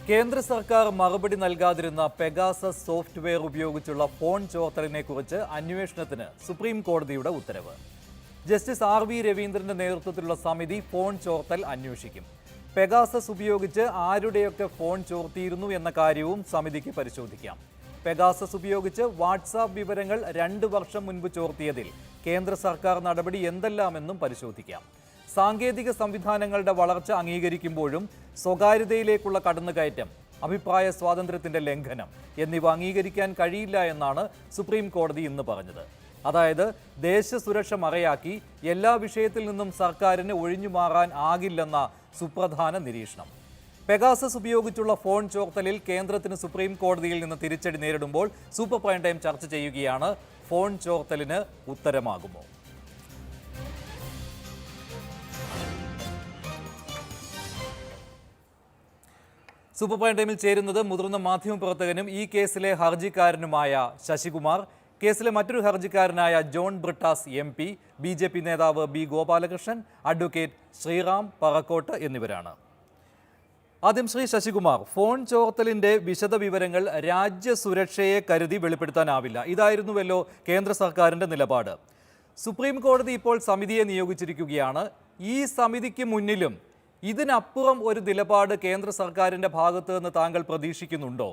കേന്ദ്ര സർക്കാർ മറുപടി നൽകാതിരുന്ന പെഗാസസ് സോഫ്റ്റ്വെയർ ഉപയോഗിച്ചുള്ള ഫോൺ ചോർത്തലിനെക്കുറിച്ച് അന്വേഷണത്തിന് സുപ്രീം കോടതിയുടെ ഉത്തരവ്. ജസ്റ്റിസ് RV രവീന്ദ്രന്റെ നേതൃത്വത്തിലുള്ള സമിതി ഫോൺ ചോർത്തൽ അന്വേഷിക്കും. പെഗാസസ് ഉപയോഗിച്ച് ആരുടെയൊക്കെ ഫോൺ ചോർത്തിയിരുന്നു എന്ന കാര്യവും സമിതിക്ക് പരിശോധിക്കാം. പെഗാസസ് ഉപയോഗിച്ച് വാട്സാപ്പ് വിവരങ്ങൾ 2 വർഷം മുൻപ് ചോർത്തിയതിൽ കേന്ദ്ര സർക്കാർ നടപടി എന്തെല്ലാമെന്നും പരിശോധിക്കാം. സാങ്കേതിക സംവിധാനങ്ങളുടെ വളർച്ച അംഗീകരിക്കുമ്പോഴും സ്വകാര്യതയിലേക്കുള്ള കടന്നുകയറ്റം, അഭിപ്രായ സ്വാതന്ത്ര്യത്തിന്റെ ലംഘനം എന്നിവ അംഗീകരിക്കാൻ കഴിയില്ല എന്നാണ് സുപ്രീം കോടതി ഇന്ന് പറഞ്ഞത്. അതായത് ദേശസുരക്ഷ മറയാക്കി എല്ലാ വിഷയത്തിൽ നിന്നും സർക്കാരിന് ഒഴിഞ്ഞു മാറാൻ ആകില്ലെന്ന സുപ്രധാന നിരീക്ഷണം. പെഗാസസ് ഉപയോഗിച്ചുള്ള ഫോൺ ചോർത്തലിൽ കേന്ദ്രത്തിന് സുപ്രീം കോടതിയിൽ നിന്ന് തിരിച്ചടി നേരിടുമ്പോൾ സൂപ്പർ പ്രൈം ടൈം ചർച്ച ചെയ്യുകയാണ്. ഫോൺ ചോർത്തലിന് ഉത്തരമാകുമോ? സൂപ്പർ പ്രൈം ടൈമിൽ ചേരുന്നത് മുതിർന്ന മാധ്യമപ്രവർത്തകനും ഈ കേസിലെ ഹർജിക്കാരനുമായ ശശികുമാർ, കേസിലെ മറ്റൊരു ഹർജിക്കാരനായ ജോൺ ബ്രിട്ടാസ് MP, BJP നേതാവ് B ഗോപാലകൃഷ്ണൻ, അഡ്വക്കേറ്റ് ശ്രീറാം പറക്കോട്ട് എന്നിവരാണ്. ആദ്യം ശ്രീ ശശികുമാർ, ഫോൺ ചോർത്തലിന്റെ വിശദവിവരങ്ങൾ രാജ്യസുരക്ഷയെ കരുതി വെളിപ്പെടുത്താനാവില്ല, ഇതായിരുന്നുവല്ലോ കേന്ദ്ര സർക്കാരിന്റെ നിലപാട്. സുപ്രീം കോടതി ഇപ്പോൾ സമിതിയെ നിയോഗിച്ചിരിക്കുകയാണ്. ഈ സമിതിക്ക് മുന്നിലും ഇതിനപ്പുറം ഒരു നിലപാട് കേന്ദ്ര സർക്കാരിന്റെ ഭാഗത്ത് നിന്ന് താങ്കൾ പ്രതീക്ഷിക്കുന്നുണ്ടോ?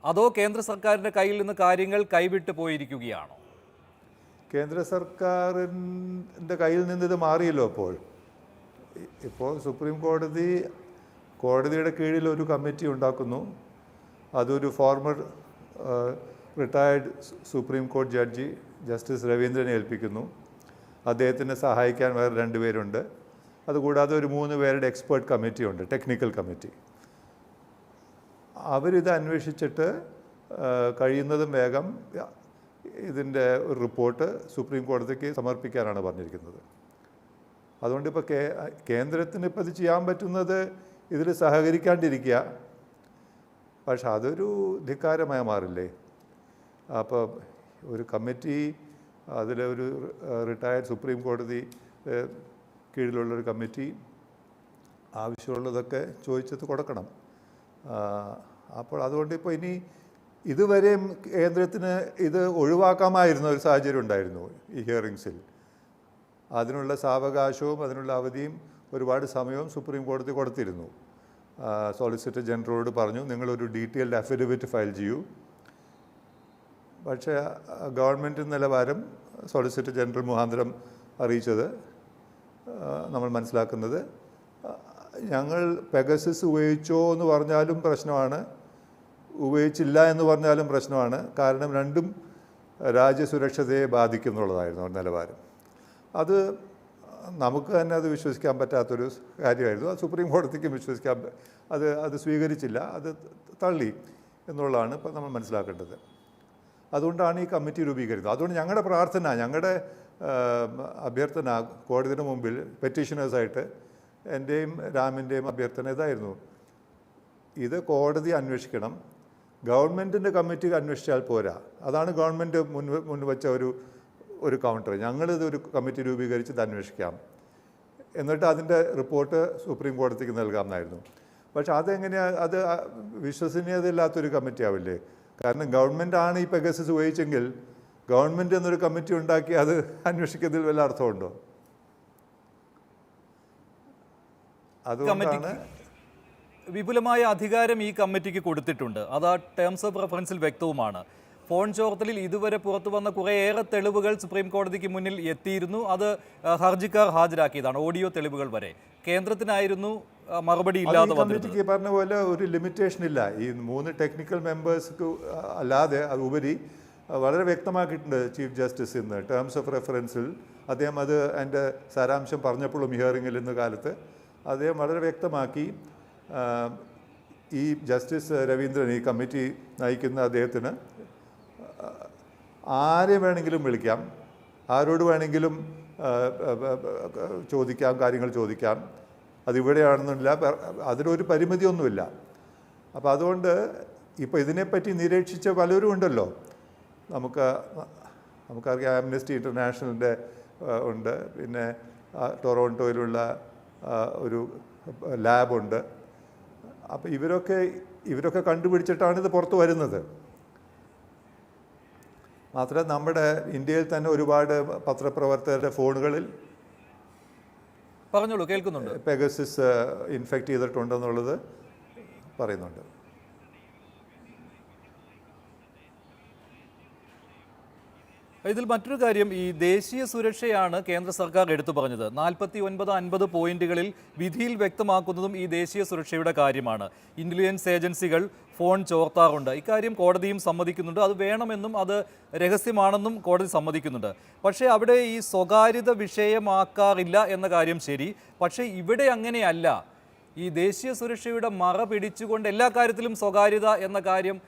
അതോ കേന്ദ്ര സർക്കാരിന്റെ കയ്യിൽ നിന്ന് കാര്യങ്ങൾ കൈവിട്ടു പോയിരിക്കുകയാണോ? കേന്ദ്ര സർക്കാരിൻ്റെ കയ്യിൽ നിന്ന് ഇത് മാറിയല്ലോ. ഇപ്പോൾ സുപ്രീം കോടതിയുടെ കീഴിൽ ഒരു കമ്മിറ്റി ഉണ്ടാക്കുന്നു. അതൊരു ഫോർമർ റിട്ടയർഡ് സുപ്രീം കോടതി ജഡ്ജി ജസ്റ്റിസ് രവീന്ദ്രനെ ഏൽപ്പിക്കുന്നു. അദ്ദേഹത്തിനെ സഹായിക്കാൻ വേറെ 2 പേരുണ്ട്. അതുകൂടാതെ ഒരു 3 പേരുടെ എക്സ്പേർട്ട് കമ്മിറ്റിയുണ്ട്, ടെക്നിക്കൽ കമ്മിറ്റി. അവരിത് അന്വേഷിച്ചിട്ട് കഴിയുന്നതും വേഗം ഇതിൻ്റെ ഒരു റിപ്പോർട്ട് സുപ്രീം കോടതിക്ക് സമർപ്പിക്കാനാണ് പറഞ്ഞിരിക്കുന്നത്. അതുകൊണ്ട് ഇപ്പോൾ കേന്ദ്രത്തിന് ഇപ്പോൾ ഇത് ചെയ്യാൻ പറ്റുന്നത് ഇതിൽ സഹകരിക്കാണ്ടിരിക്കുക. പക്ഷെ അതൊരു ധിക്കാരമായി മാറില്ലേ? അപ്പോൾ ഒരു കമ്മിറ്റി, അതിലൊരു റിട്ടയർഡ് സുപ്രീം കോടതി കീഴിലുള്ളൊരു കമ്മിറ്റി ആവശ്യമുള്ളതൊക്കെ ചോദിച്ചത് കൊടുക്കണം. അപ്പോൾ അതുകൊണ്ട് ഇപ്പോൾ ഇനി ഇതുവരെയും കേന്ദ്രത്തിന് ഇത് ഒഴിവാക്കാമായിരുന്ന ഒരു സാഹചര്യം ഉണ്ടായിരുന്നു ഈ ഹിയറിങ്സിൽ. അതിനുള്ള സാവകാശവും അതിനുള്ള അവധിയും ഒരുപാട് സമയവും സുപ്രീം കോടതി കൊടുത്തിരുന്നു. സോളിസിറ്റർ ജനറലോട് പറഞ്ഞു, നിങ്ങളൊരു ഡീറ്റെയിൽഡ് അഫിഡവിറ്റ് ഫയൽ ചെയ്യൂ. പക്ഷേ ഗവൺമെൻറ് നിലവാരം സോളിസിറ്റർ ജനറൽ മുഖാന്തരം അറിയിച്ചത് നമ്മൾ മനസ്സിലാക്കുന്നത്, ഞങ്ങൾ പെഗസസ് ഉപയോഗിച്ചോ എന്ന് പറഞ്ഞാലും പ്രശ്നമാണ്, ഉപയോഗിച്ചില്ല എന്ന് പറഞ്ഞാലും പ്രശ്നമാണ്. കാരണം രണ്ടും രാജ്യസുരക്ഷതയെ ബാധിക്കുന്നുള്ളതായിരുന്നു നിലവാരം. അത് നമുക്ക് തന്നെ അത് വിശ്വസിക്കാൻ പറ്റാത്തൊരു കാര്യമായിരുന്നു. അത് സുപ്രീം കോടതിക്കും വിശ്വസിക്കാൻ അത് സ്വീകരിച്ചില്ല, അത് തള്ളി എന്നുള്ളതാണ് ഇപ്പോൾ നമ്മൾ മനസ്സിലാക്കേണ്ടത്. അതുകൊണ്ടാണ് ഈ കമ്മിറ്റി രൂപീകരിക്കുന്നത്. അതുകൊണ്ട് ഞങ്ങളുടെ പ്രാർത്ഥന, ഞങ്ങളുടെ അഭ്യർത്ഥന കോടതിയുടെ മുമ്പിൽ പെറ്റീഷനേഴ്സായിട്ട് എൻ്റെയും രാമിൻ്റെയും അഭ്യർത്ഥന ഇതായിരുന്നു, ഇത് കോടതി അന്വേഷിക്കണം. ഗവൺമെൻറ്റിൻ്റെ കമ്മിറ്റി അന്വേഷിച്ചാൽ പോരാ. അതാണ് ഗവൺമെൻറ് മുൻവച്ച ഒരു കൗണ്ടർ. ഞങ്ങളിതൊരു കമ്മിറ്റി രൂപീകരിച്ച് ഇത് അന്വേഷിക്കാം, എന്നിട്ട് അതിൻ്റെ റിപ്പോർട്ട് സുപ്രീം കോടതിക്ക് നൽകാമെന്നായിരുന്നു. പക്ഷെ അതെങ്ങനെയാണ്? അത് വിശ്വസനീയതയില്ലാത്തൊരു കമ്മിറ്റി ആവില്ലേ? കാരണം ഗവൺമെൻറ്റാണ് ഈ പെഗസസ് ഉപയോഗിച്ചെങ്കിൽ ഗവൺമെൻറ് എന്നൊരു കമ്മിറ്റി ഉണ്ടാക്കി അത് അന്വേഷിക്കുന്നതിൽ വല്ല അർത്ഥമുണ്ടോ? അതുകൊണ്ടാണ് വിപുലമായ അധികാരം ഈ കമ്മിറ്റിക്ക് കൊടുത്തിട്ടുണ്ട്. അത് ആ ടേംസ് ഓഫ് റെഫറൻസിൽ വ്യക്തവുമാണ്. ഫോൺ ചോർത്തലിൽ ഇതുവരെ പുറത്തു വന്ന കുറേയേറെ തെളിവുകൾ സുപ്രീം കോടതിക്ക് മുന്നിൽ എത്തിയിരുന്നു. അത് ഹർജിക്കാർ ഹാജരാക്കിയതാണ്, ഓഡിയോ തെളിവുകൾ വരെ. കേന്ദ്രത്തിനായിരുന്നു മറുപടി ഇല്ലാതെ കമ്മിറ്റിക്ക് പറഞ്ഞ പോലെ ഒരു ലിമിറ്റേഷൻ ഇല്ല. ഈ 3 ടെക്നിക്കൽ മെമ്പേഴ്സ്ക്ക് അല്ലാതെ അത് ഉപരി വളരെ വ്യക്തമാക്കിയിട്ടുണ്ട് ചീഫ് ജസ്റ്റിസ് ഇന്ന് ടേംസ് ഓഫ് റെഫറൻസിൽ. അദ്ദേഹം അത് എൻ്റെ സാരാംശം പറഞ്ഞപ്പോഴും ഹിയറിങ്ങിൽ ഇന്ന് കാലത്ത് അദ്ദേഹം വളരെ വ്യക്തമാക്കി, ഈ ജസ്റ്റിസ് രവീന്ദ്രൻ, ഈ കമ്മിറ്റി നയിക്കുന്ന അദ്ദേഹത്തിന് ആരെ വേണമെങ്കിലും വിളിക്കാം, ആരോട് വേണമെങ്കിലും ചോദിക്കാം, കാര്യങ്ങൾ ചോദിക്കാം. അതിവിടെയാണെന്നില്ല, അതിനൊരു പരിമിതിയൊന്നുമില്ല. അപ്പോൾ അതുകൊണ്ട് ഇപ്പോൾ ഇതിനെപ്പറ്റി നിരീക്ഷിച്ച പലരും ഉണ്ടല്ലോ. നമുക്കറിയാം, ആംനസ്റ്റി ഇൻ്റർനാഷണലിൻ്റെ ഉണ്ട്, പിന്നെ ടൊറോണ്ടോയിലുള്ള ഒരു ലാബുണ്ട്. അപ്പോൾ ഇവരൊക്കെ കണ്ടുപിടിച്ചിട്ടാണ് ഇത് പുറത്ത് വരുന്നത്. മാത്രമല്ല നമ്മുടെ ഇന്ത്യയിൽ തന്നെ ഒരുപാട് പത്രപ്രവർത്തകരുടെ ഫോണുകളിൽ പറഞ്ഞോളൂ, കേൾക്കുന്നുണ്ട്. പെഗസസ് ഇൻഫെക്റ്റ് ചെയ്തിട്ടുണ്ടെന്നുള്ളത് പറയുന്നുണ്ട്. ഇതിൽ മറ്റൊരു കാര്യം, ഈ ദേശീയ സുരക്ഷയാണ് കേന്ദ്ര സർക്കാർ എടുത്തു പറഞ്ഞത്. 49-50 പോയിന്റുകളിൽ വിധിയിൽ വ്യക്തമാക്കുന്നതും ഈ ദേശീയ സുരക്ഷയുടെ കാര്യമാണ്. ഇന്റലിജൻസ് ഏജൻസികൾ ഫോൺ ചോർത്താറുണ്ട്, ഇക്കാര്യം കോടതിയും സമ്മതിക്കുന്നുണ്ട്. അത് വേണമെന്നും അത് രഹസ്യമാണെന്നും കോടതി സമ്മതിക്കുന്നുണ്ട്. പക്ഷേ അവിടെ ഈ സ്വകാര്യത വിഷയമാക്കാറില്ല എന്ന കാര്യം ശരി. പക്ഷേ ഇവിടെ അങ്ങനെയല്ല. ഈ ദേശീയ സുരക്ഷയുടെ മറ പിടിച്ചുകൊണ്ട് എല്ലാ കാര്യത്തിലും സ്വകാര്യത എന്ന കാര്യം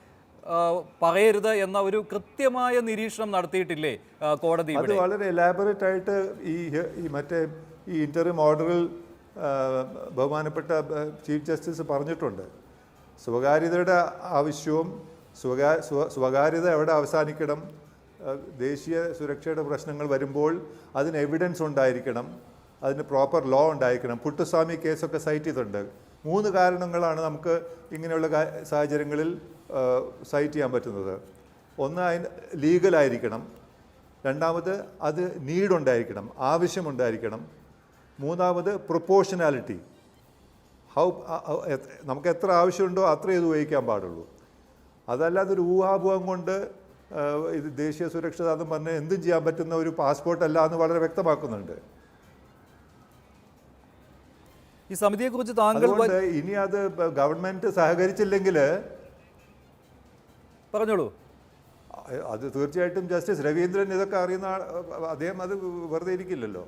പറയരുത് എന്ന ഒരു കൃത്യമായ നിരീക്ഷണം നടത്തിയിട്ടില്ലേ കോടതി? അത് വളരെ എലാബറേറ്റ് ആയിട്ട് ഈ ഇന്ററിം ഓർഡറിൽ ബഹുമാനപ്പെട്ട ചീഫ് ജസ്റ്റിസ് പറഞ്ഞിട്ടുണ്ട്. സ്വകാര്യതയുടെ ആവശ്യവും സ്വകാര്യത എവിടെ അവസാനിക്കണം, ദേശീയ സുരക്ഷയുടെ പ്രശ്നങ്ങൾ വരുമ്പോൾ അതിന് എവിഡൻസ് ഉണ്ടായിരിക്കണം, അതിന് പ്രോപ്പർ ലോ ഉണ്ടായിരിക്കണം. പുട്ടുസ്വാമി കേസൊക്കെ സൈറ്റ് ചെയ്തിട്ടുണ്ട്. 3 കാരണങ്ങളാണ് നമുക്ക് ഇങ്ങനെയുള്ള സാഹചര്യങ്ങളിൽ സൈറ്റ് ചെയ്യാൻ പറ്റുന്നത്. ഒന്ന്, അതിന് ലീഗലായിരിക്കണം. രണ്ടാമത്, അത് നീഡുണ്ടായിരിക്കണം, ആവശ്യമുണ്ടായിരിക്കണം. മൂന്നാമത്, പ്രൊപ്പോർഷനാലിറ്റി. നമുക്ക് എത്ര ആവശ്യമുണ്ടോ അത്രയും ഇത് ഉപയോഗിക്കാൻ പാടുള്ളൂ. അതല്ലാതെ ഒരു ഊഹാഭൂഹം കൊണ്ട് ഇത് ദേശീയ സുരക്ഷ എന്ന് പറഞ്ഞ് എന്തും ചെയ്യാൻ പറ്റുന്ന ഒരു പാസ്പോർട്ട് അല്ല എന്ന് വളരെ വ്യക്തമാക്കുന്നുണ്ട്. ഈ സമിതിയെക്കുറിച്ച് താങ്കൾ ഇനി അത് ഗവൺമെന്റ് സഹകരിച്ചില്ലെങ്കിൽ പറഞ്ഞോളൂ. അത് തീർച്ചയായിട്ടും ജസ്റ്റിസ് രവീന്ദ്രൻ ഇതൊക്കെ അറിയുന്ന അദ്ദേഹം അത് വെറുതെ ഇരിക്കില്ലല്ലോ.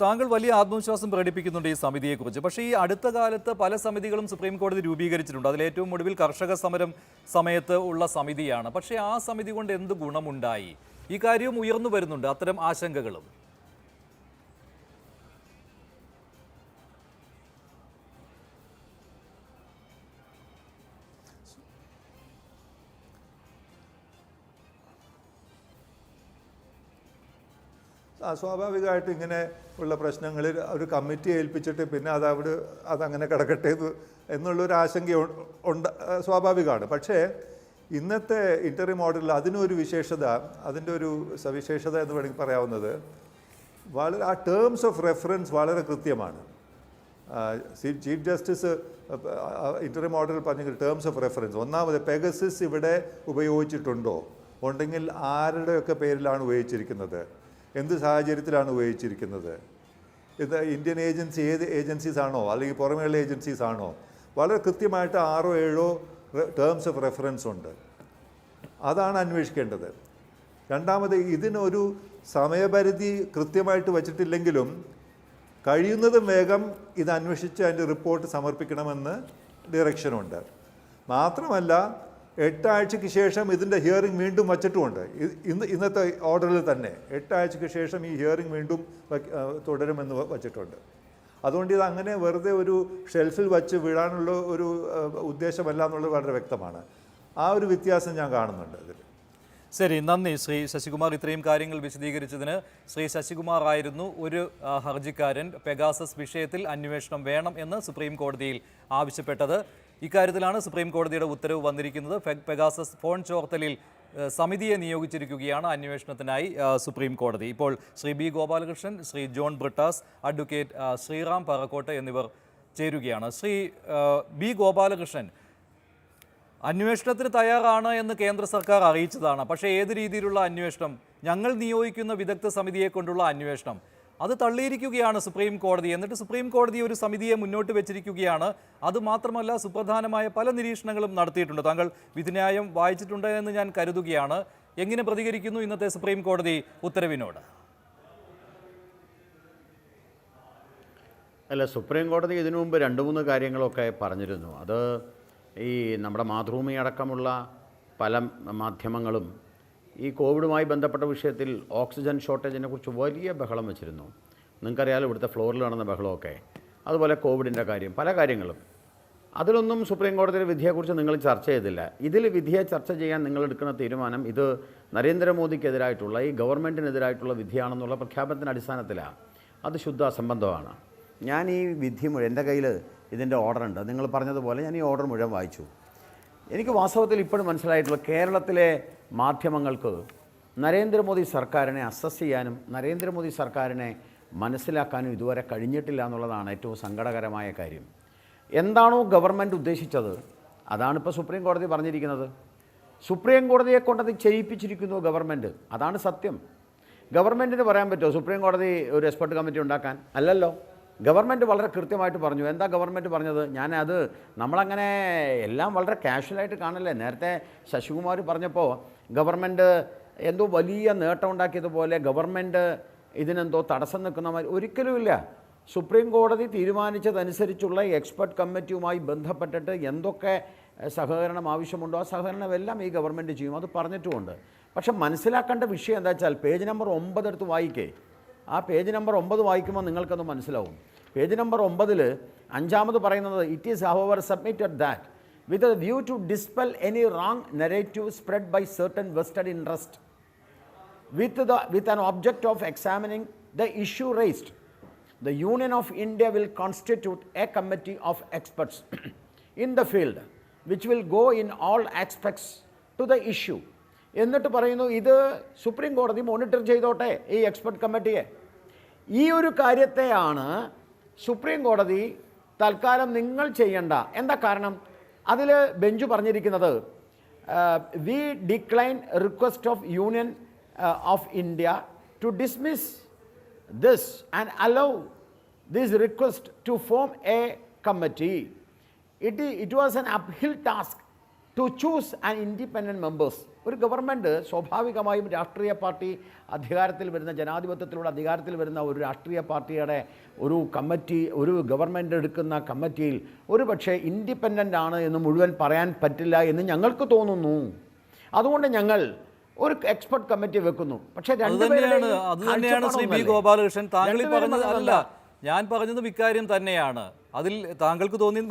താങ്കൾ വലിയ ആത്മവിശ്വാസം പ്രകടിപ്പിക്കുന്നുണ്ട് ഈ സമിതിയെക്കുറിച്ച്. പക്ഷേ ഈ അടുത്ത കാലത്ത് പല സമിതികളും സുപ്രീം കോടതി രൂപീകരിച്ചിട്ടുണ്ട്. അതിലേറ്റവും ഒടുവിൽ കർഷക സമരം സമയത്ത് ഉള്ള സമിതിയാണ്. പക്ഷേ ആ സമിതി കൊണ്ട് എന്ത് ഗുണമുണ്ടായി? ഈ കാര്യവും ഉയർന്നു വരുന്നുണ്ട്, അത്തരം ആശങ്കകളും. സ്വാഭാവികമായിട്ടും ഇങ്ങനെ ഉള്ള പ്രശ്നങ്ങളിൽ ഒരു കമ്മിറ്റി ഏൽപ്പിച്ചിട്ട് പിന്നെ അതങ്ങനെ കിടക്കട്ടെ എന്നുള്ളൊരു ആശങ്ക സ്വാഭാവികമാണ്. പക്ഷേ ഇന്നത്തെ ഇന്ററിം ഓർഡറിൽ അതിനൊരു വിശേഷത, അതിൻ്റെ ഒരു സവിശേഷത എന്ന് വേണമെങ്കിൽ പറയാവുന്നത്, വളരെ ആ ടേംസ് ഓഫ് റെഫറൻസ് വളരെ കൃത്യമാണ്. ചീഫ് ജസ്റ്റിസ് ഇന്ററിം ഓർഡറിൽ പറഞ്ഞെങ്കിൽ ടേംസ് ഓഫ് റെഫറൻസ്, ഒന്നാമത് പെഗസസ് ഇവിടെ ഉപയോഗിച്ചിട്ടുണ്ടോ, ഉണ്ടെങ്കിൽ ആരുടെയൊക്കെ പേരിലാണ് ഉപയോഗിച്ചിരിക്കുന്നത്, എന്ത് സാഹചര്യത്തിലാണ് ഉപയോഗിച്ചിരിക്കുന്നത്, ഇത് ഇന്ത്യൻ ഏത് ഏജൻസീസ് ആണോ അല്ലെങ്കിൽ പുറമേയുള്ള ഏജൻസീസ് ആണോ, വളരെ കൃത്യമായിട്ട് 6-7 ടേംസ് ഓഫ് റെഫറൻസ് ഉണ്ട്. അതാണ് അന്വേഷിക്കേണ്ടത്. രണ്ടാമത്, ഇതിനൊരു സമയപരിധി കൃത്യമായിട്ട് വച്ചിട്ടില്ലെങ്കിലും കഴിയുന്നതും വേഗം ഇത് അന്വേഷിച്ച് അതിൻ്റെ റിപ്പോർട്ട് സമർപ്പിക്കണമെന്ന് ഡയറക്ഷനുണ്ട്. മാത്രമല്ല 8 ആഴ്ചയ്ക്ക് ശേഷം ഇതിൻ്റെ ഹിയറിംഗ് വീണ്ടും വച്ചിട്ടുമുണ്ട്. ഇന്നത്തെ ഓർഡറിൽ തന്നെ 8 ആഴ്ചയ്ക്ക് ശേഷം ഈ ഹിയറിംഗ് വീണ്ടും തുടരുമെന്ന് വച്ചിട്ടുണ്ട്. അതുകൊണ്ട് ഇത് അങ്ങനെ വെറുതെ ഒരു ഷെൽഫിൽ വച്ച് വിടാനുള്ള ഒരു ഉദ്ദേശമല്ല എന്നുള്ളത് വളരെ വ്യക്തമാണ്. ആ ഒരു വ്യത്യാസം ഞാൻ കാണുന്നുണ്ട് ഇതിൽ. ശരി, നന്ദി ശ്രീ ശശികുമാർ. ഇത്രയും കാര്യങ്ങൾ വിശദീകരിച്ചതിന്. ശ്രീ ശശികുമാർ ആയിരുന്നു ഒരു ഹർജിക്കാരൻ പെഗാസസ് വിഷയത്തിൽ അന്വേഷണം വേണം എന്ന് സുപ്രീം കോടതിയിൽ ആവശ്യപ്പെട്ടത്. ഇക്കാര്യത്തിലാണ് സുപ്രീം കോടതിയുടെ ഉത്തരവ് വന്നിരിക്കുന്നത്. പെഗാസസ് ഫോൺ ചോർത്തലിൽ സമിതിയെ നിയോഗിച്ചിരിക്കുകയാണ് അന്വേഷണത്തിനായി സുപ്രീം കോടതി. ഇപ്പോൾ ശ്രീ ബി ഗോപാലകൃഷ്ണൻ, ശ്രീ ജോൺ ബ്രിട്ടാസ്, അഡ്വക്കേറ്റ് ശ്രീറാം പറക്കോട്ട് എന്നിവർ ചേരുകയാണ്. ശ്രീ ബി ഗോപാലകൃഷ്ണൻ, അന്വേഷണത്തിന് തയ്യാറാണ് എന്ന് കേന്ദ്ര സർക്കാർ അറിയിച്ചതാണ്. പക്ഷേ ഏത് രീതിയിലുള്ള അന്വേഷണം? ഞങ്ങൾ നിയോഗിക്കുന്ന വിദഗ്ധ സമിതിയെ കൊണ്ടുള്ള അന്വേഷണം അത് തള്ളിയിരിക്കുകയാണ് സുപ്രീം കോടതി. എന്നിട്ട് സുപ്രീം കോടതി ഒരു സമിതിയെ മുന്നോട്ട് വെച്ചിരിക്കുകയാണ്. അതുമാത്രമല്ല, സുപ്രധാനമായ പല നിരീക്ഷണങ്ങളും നടത്തിയിട്ടുണ്ട്. താങ്കൾ വിധിന്യായം വായിച്ചിട്ടുണ്ട് എന്ന് ഞാൻ കരുതുകയാണ്. എങ്ങനെ പ്രതികരിക്കുന്നു ഇന്നത്തെ സുപ്രീം കോടതി ഉത്തരവിനോട്? അല്ല, സുപ്രീം കോടതി ഇതിനു മുമ്പ് 2-3 കാര്യങ്ങളൊക്കെ പറഞ്ഞിരുന്നു. അത് ഈ നമ്മുടെ മാതൃഭൂമി അടക്കമുള്ള പല മാധ്യമങ്ങളും ഈ കോവിഡുമായി ബന്ധപ്പെട്ട വിഷയത്തിൽ ഓക്സിജൻ ഷോർട്ടേജിനെ കുറിച്ച് വലിയ ബഹളം വെച്ചിരുന്നു. നിങ്ങൾക്കറിയാലോ ഇവിടുത്തെ ഫ്ലോറിൽ നടന്ന ബഹളമൊക്കെ. അതുപോലെ കോവിഡിൻ്റെ കാര്യം, പല കാര്യങ്ങളും. അതിലൊന്നും സുപ്രീം കോടതിയുടെ വിധിയെക്കുറിച്ച് നിങ്ങൾ ചർച്ച ചെയ്തില്ല. ഇതിൽ വിധിയെ ചർച്ച ചെയ്യാൻ നിങ്ങൾ എടുക്കുന്ന തീരുമാനം ഇത് നരേന്ദ്രമോദിക്കെതിരായിട്ടുള്ള, ഈ ഗവൺമെൻറ്റിനെതിരായിട്ടുള്ള വിധിയാണെന്നുള്ള പ്രഖ്യാപനത്തിൻ്റെ അടിസ്ഥാനത്തിലാണ്. അത് ശുദ്ധ അസംബന്ധമാണ്. ഞാൻ ഈ വിധി എൻ്റെ കയ്യിൽ ഇതിൻ്റെ ഓർഡർ ഉണ്ട്. നിങ്ങൾ പറഞ്ഞതുപോലെ ഞാൻ ഈ ഓർഡർ മുഴുവൻ വായിച്ചു. എനിക്ക് വാസ്തവത്തിൽ ഇപ്പോഴും മനസ്സിലായിട്ടുള്ള കേരളത്തിലെ മാധ്യമങ്ങൾക്ക് നരേന്ദ്രമോദി സർക്കാരിനെ അസസ് ചെയ്യാനും നരേന്ദ്രമോദി സർക്കാരിനെ മനസ്സിലാക്കാനും ഇതുവരെ കഴിഞ്ഞിട്ടില്ല എന്നുള്ളതാണ് ഏറ്റവും സങ്കടകരമായ കാര്യം. എന്താണോ ഗവൺമെൻറ് ഉദ്ദേശിച്ചത് അതാണിപ്പോൾ സുപ്രീം കോടതി പറഞ്ഞിരിക്കുന്നത്. സുപ്രീം കോടതിയെ കൊണ്ടത് ചെയ്യിപ്പിച്ചിരിക്കുന്നു ഗവൺമെൻറ്. അതാണ് സത്യം. ഗവൺമെൻറ്റിന് പറയാൻ പറ്റുമോ സുപ്രീം കോടതി ഒരു എക്സ്പെർട്ട് കമ്മിറ്റി ഉണ്ടാക്കാൻ? അല്ലല്ലോ. ഗവൺമെൻറ് വളരെ കൃത്യമായിട്ട് പറഞ്ഞു. എന്താ ഗവൺമെൻറ് പറഞ്ഞത്? ഞാനത് നമ്മളങ്ങനെ എല്ലാം വളരെ കാഷ്വലായിട്ട് കാണല്ലേ. നേരത്തെ ശശികുമാർ പറഞ്ഞപ്പോൾ ഗവൺമെൻറ് എന്തോ വലിയ നേട്ടം ഉണ്ടാക്കിയതുപോലെ ഗവൺമെൻറ് ഇതിനെന്തോ തടസ്സം നിൽക്കുന്ന മാതിരി ഒരിക്കലുമില്ല. സുപ്രീം കോടതി തീരുമാനിച്ചതനുസരിച്ചുള്ള എക്സ്പെർട്ട് കമ്മിറ്റിയുമായി ബന്ധപ്പെട്ടിട്ട് എന്തൊക്കെ സഹകരണം ആവശ്യമുണ്ടോ ആ സഹകരണമെല്ലാം ഈ ഗവൺമെൻറ് ചെയ്യും. അത് പറഞ്ഞിട്ടുമുണ്ട്. പക്ഷെ മനസ്സിലാക്കേണ്ട വിഷയം എന്താ വെച്ചാൽ പേജ് നമ്പർ 9 എടുത്ത് വായിക്കേ. ആ പേജ് നമ്പർ 9 വായിക്കുമ്പോൾ നിങ്ങൾക്കത് മനസ്സിലാവും. പേജ് നമ്പർ 9 അഞ്ചാമത് പറയുന്നത് it is our submitted that with a view to dispel any wrong narrative spread by certain vested interest with an object of examining the issue raised. The Union of India will constitute a committee of experts in the field which will go in all aspects to the issue. എന്നിട്ട് പറയുന്നു ഇത് supreme കോടതി monitor ചെയ്തോട്ടെ ഈ expert കമ്മിറ്റിയെ. ഈ ഒരു കാര്യത്തെയാണ് supreme കോടതി തൽക്കാലം നിങ്ങൾ ചെയ്യേണ്ട. എന്താ കാരണം? അതിൽ ബെഞ്ച് പറഞ്ഞിരിക്കുന്നത് we decline request of union of India to dismiss this and allow this request to form a committee. It was an uphill task to choose an independent members. ഒരു ഗവൺമെൻറ് സ്വാഭാവികമായും രാഷ്ട്രീയ പാർട്ടി അധികാരത്തിൽ വരുന്ന ജനാധിപത്യത്തിലൂടെ അധികാരത്തിൽ വരുന്ന ഒരു രാഷ്ട്രീയ പാർട്ടിയുടെ ഒരു കമ്മിറ്റി ഒരു ഗവൺമെൻറ് എടുക്കുന്ന കമ്മിറ്റിയിൽ ഒരു പക്ഷേ ഇൻഡിപെൻഡൻ്റ് ആണ് എന്ന് മുഴുവൻ പറയാൻ പറ്റില്ല എന്ന് ഞങ്ങൾക്ക് തോന്നുന്നു. അതുകൊണ്ട് ഞങ്ങൾ ഒരു എക്സ്പെർട്ട് കമ്മിറ്റി വെക്കുന്നു. പക്ഷേ അത് തന്നെയാണ് ശ്രീ ബി ഗോപാലകൃഷ്ണൻ താങ്കൾ പറഞ്ഞത്. അല്ല, ഞാൻ പറഞ്ഞതും ഇക്കാര്യം തന്നെയാണ്. അതിൽ താങ്കൾക്ക് തോന്നി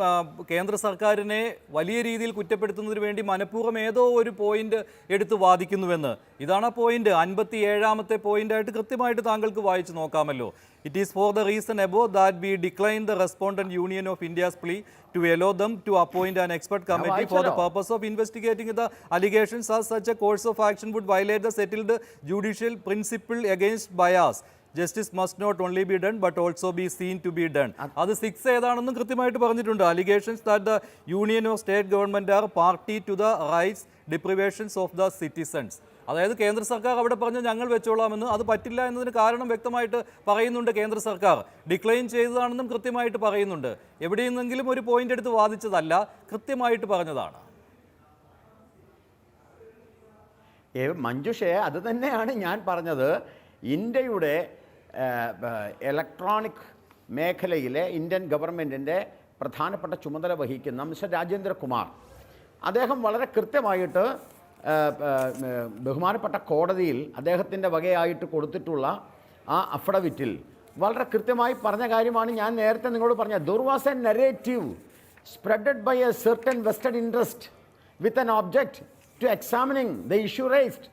കേന്ദ്ര സർക്കാരിനെ വലിയ രീതിയിൽ കുറ്റപ്പെടുത്തുന്നതിന് വേണ്ടി മനഃപൂർവ്വം ഏതോ ഒരു പോയിന്റ് എടുത്ത് വാദിക്കുന്നുവെന്ന്. ഇതാണ് ആ പോയിന്റ്. 57ാമത്തെ പോയിന്റായിട്ട് കൃത്യമായിട്ട് താങ്കൾക്ക് വായിച്ചു നോക്കാമല്ലോ. It is for the reason above that we decline the respondent Union of India's plea to allow them to appoint an expert committee for the purpose of investigating the allegations, as such a course of action would violate the settled judicial principle against bias. Justice must not only be done but also be seen to be done. അത് 6 ഏതാണെന്നും കൃത്യമായിട്ട് പറഞ്ഞിട്ടുണ്ട്. Allegations that the Union or state government are party to the rights deprivations of the citizens. അതായത് കേന്ദ്ര സർക്കാർ അവിടെ പറഞ്ഞ് ഞങ്ങൾ വെച്ചോളാമെന്ന്, അത് പറ്റില്ല എന്നതിന് കാരണം വ്യക്തമായിട്ട് പറയുന്നുണ്ട്. കേന്ദ്ര സർക്കാർ ഡിക്ലൈൻ ചെയ്തതാണെന്നും കൃത്യമായിട്ട് പറയുന്നുണ്ട്. എവിടെയെന്നെങ്കിലും ഒരു പോയിന്റ് എടുത്ത് വാദിച്ചതല്ല, കൃത്യമായിട്ട് പറഞ്ഞതാണ്. മഞ്ജുഷേ, അത് തന്നെയാണ് ഞാൻ പറഞ്ഞത്. ഇന്ത്യയുടെ ഇലക്ട്രോണിക് മേഖലയിലെ ഇന്ത്യൻ ഗവൺമെൻറ്റിൻ്റെ പ്രധാനപ്പെട്ട ചുമതല വഹിക്കുന്ന മിസ്റ്റർ രാജേന്ദ്ര കുമാർ, അദ്ദേഹം വളരെ കൃത്യമായിട്ട് ബഹുമാനപ്പെട്ട കോടതിയിൽ അദ്ദേഹത്തിൻ്റെ വകയായിട്ട് കൊടുത്തിട്ടുള്ള ആ അഫിഡവിറ്റിൽ വളരെ കൃത്യമായി പറഞ്ഞ കാര്യമാണ് ഞാൻ നേരത്തെ നിങ്ങളോട് പറഞ്ഞത്. There was a narrative spreaded by a certain vested interest with an object to examining the issue raised.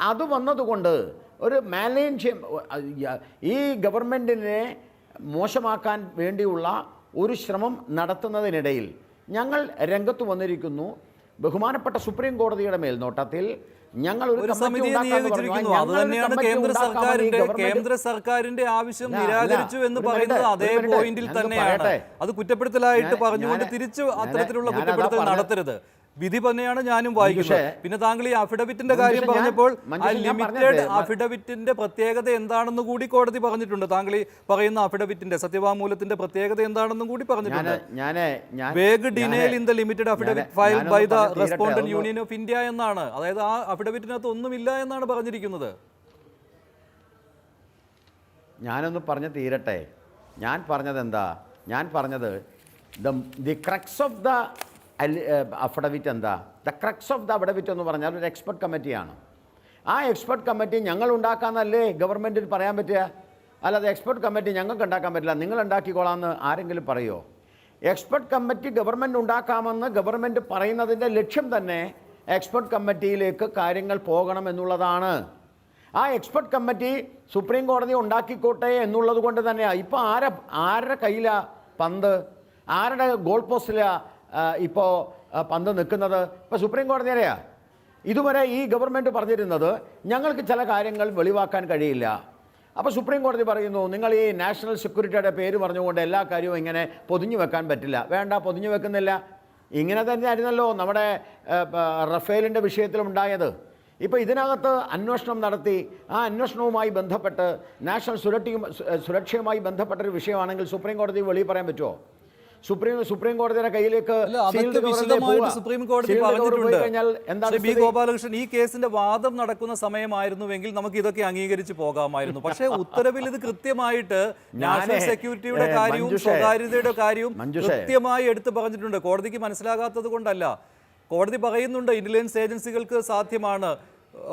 അത് വന്നതുകൊണ്ട് ഒരു മാലേഞ്ച്യം ഈ ഗവൺമെൻറ്റിനെ മോശമാക്കാൻ വേണ്ടിയുള്ള ഒരു ശ്രമം നടത്തുന്നതിനിടയിൽ ഞങ്ങൾ രംഗത്ത് വന്നിരിക്കുന്നു. ബഹുമാനപ്പെട്ട സുപ്രീം കോടതിയുടെ മേൽനോട്ടത്തിൽ ഞങ്ങൾ ഒരു സമിതിയെ നിയോഗിച്ചിരിക്കുന്നു. അത് തന്നെയാണ് കേന്ദ്ര സർക്കാരിന്റെ ആവശ്യം നിരാകരിച്ചു എന്ന് പറയുന്നത്. അതേ പോയിന്റിൽ തന്നെയാണ്. അത് കുറ്റപ്പെടുത്തലായിട്ട് പറഞ്ഞുകൊണ്ട് തിരിച്ചു അത്തരത്തിലുള്ള കുറ്റപ്പെടുത്തൽ നടത്തരുത്. വിധി തന്നെയാണ് ഞാനും വായിക്കുന്നത്. പിന്നെ താങ്കൾ ഈ അഫിഡവിറ്റിന്റെ കാര്യം പറഞ്ഞപ്പോൾ ആ ലിമിറ്റഡ് അഫിഡവിറ്റിന്റെ പ്രത്യേകത എന്താണെന്ന് കൂടി കോടതി പറഞ്ഞിട്ടുണ്ട്. താങ്കൾ ഈ പറയുന്ന അഫിഡവിറ്റിന്റെ സത്യവാങ്മൂലത്തിന്റെ പ്രത്യേകത എന്താണെന്നും കൂടി പറഞ്ഞിട്ടുണ്ട്. Vague denial in the limited affidavit filed by the respondent union of India എന്നാണ്. അതായത് ആ അഫിഡവിറ്റിനകത്ത് ഒന്നുമില്ല എന്നാണ് പറഞ്ഞിരിക്കുന്നത്. ഞാനൊന്ന് പറഞ്ഞു തീരട്ടെ. ഞാൻ പറഞ്ഞത് എന്താ? ഞാൻ പറഞ്ഞത് the crux of the affidavit എന്താ? The crux of the affidavit എന്ന് പറഞ്ഞാൽ ഒരു എക്സ്പെർട്ട് കമ്മിറ്റിയാണ്. ആ എക്സ്പെർട്ട് കമ്മിറ്റി ഞങ്ങൾ ഉണ്ടാക്കാമെന്നല്ലേ ഗവൺമെൻറ്റിന് പറയാൻ പറ്റുക? അല്ലാതെ എക്സ്പെർട്ട് കമ്മിറ്റി ഞങ്ങൾക്ക് ഉണ്ടാക്കാൻ പറ്റില്ല, നിങ്ങൾ ഉണ്ടാക്കിക്കോളാമെന്ന് ആരെങ്കിലും പറയുമോ? എക്സ്പെർട്ട് കമ്മിറ്റി ഗവൺമെൻറ് ഉണ്ടാക്കാമെന്ന് ഗവൺമെൻറ് പറയുന്നതിൻ്റെ ലക്ഷ്യം തന്നെ എക്സ്പെർട്ട് കമ്മിറ്റിയിലേക്ക് കാര്യങ്ങൾ പോകണം എന്നുള്ളതാണ്. ആ എക്സ്പെർട്ട് കമ്മിറ്റി സുപ്രീം കോടതി ഉണ്ടാക്കിക്കോട്ടെ എന്നുള്ളത് കൊണ്ട് തന്നെയാണ്. ഇപ്പോൾ ആരുടെ കയ്യിലാണ് പന്ത്? ആരുടെ ഗോൾ പോസ്റ്റിലാണ് ഇപ്പോൾ പന്ത് നിൽക്കുന്നത്? ഇപ്പോൾ സുപ്രീം കോടതിയുടെയാ. ഇതുവരെ ഈ ഗവൺമെൻറ് പറഞ്ഞിരുന്നത് ഞങ്ങൾക്ക് ചില കാര്യങ്ങൾ വെളിവാക്കാൻ കഴിയില്ല. അപ്പോൾ സുപ്രീം കോടതി പറയുന്നു നിങ്ങൾ ഈ നാഷണൽ സെക്യൂരിറ്റിയുടെ പേര് പറഞ്ഞുകൊണ്ട് എല്ലാ കാര്യവും ഇങ്ങനെ പൊതിഞ്ഞു വെക്കാൻ പറ്റില്ല. വേണ്ട, പൊതിഞ്ഞു വെക്കുന്നില്ല. ഇങ്ങനെ തന്നെയായിരുന്നല്ലോ നമ്മുടെ റഫേലിൻ്റെ വിഷയത്തിലുണ്ടായത്. ഇപ്പോൾ ഇതിനകത്ത് അന്വേഷണം നടത്തി ആ അന്വേഷണവുമായി ബന്ധപ്പെട്ട് നാഷണൽ സുരക്ഷയുമായി ബന്ധപ്പെട്ടൊരു വിഷയമാണെങ്കിൽ സുപ്രീം കോടതി വെളിയിൽ പറയാൻ പറ്റുമോ? സുപ്രീം കോടതിയുടെ കയ്യിലേക്ക് സുപ്രീം കോടതി പറഞ്ഞിട്ടുണ്ട്. ബി ഗോപാലകൃഷ്ണൻ, ഈ കേസിന്റെ വാദം നടക്കുന്ന സമയമായിരുന്നുവെങ്കിൽ നമുക്ക് ഇതൊക്കെ അംഗീകരിച്ച് പോകാമായിരുന്നു. പക്ഷേ ഉത്തരവിൽ ഇത് കൃത്യമായിട്ട് നാഷണൽ സെക്യൂരിറ്റിയുടെ കാര്യവും സ്വകാര്യതയുടെ കാര്യവും കൃത്യമായി എടുത്തു പറഞ്ഞിട്ടുണ്ട്. കോടതിക്ക് മനസ്സിലാകാത്തത് കൊണ്ടല്ല. കോടതി പറയുന്നുണ്ട് ഇന്റലിജൻസ് ഏജൻസികൾക്ക് സാധ്യമാണ്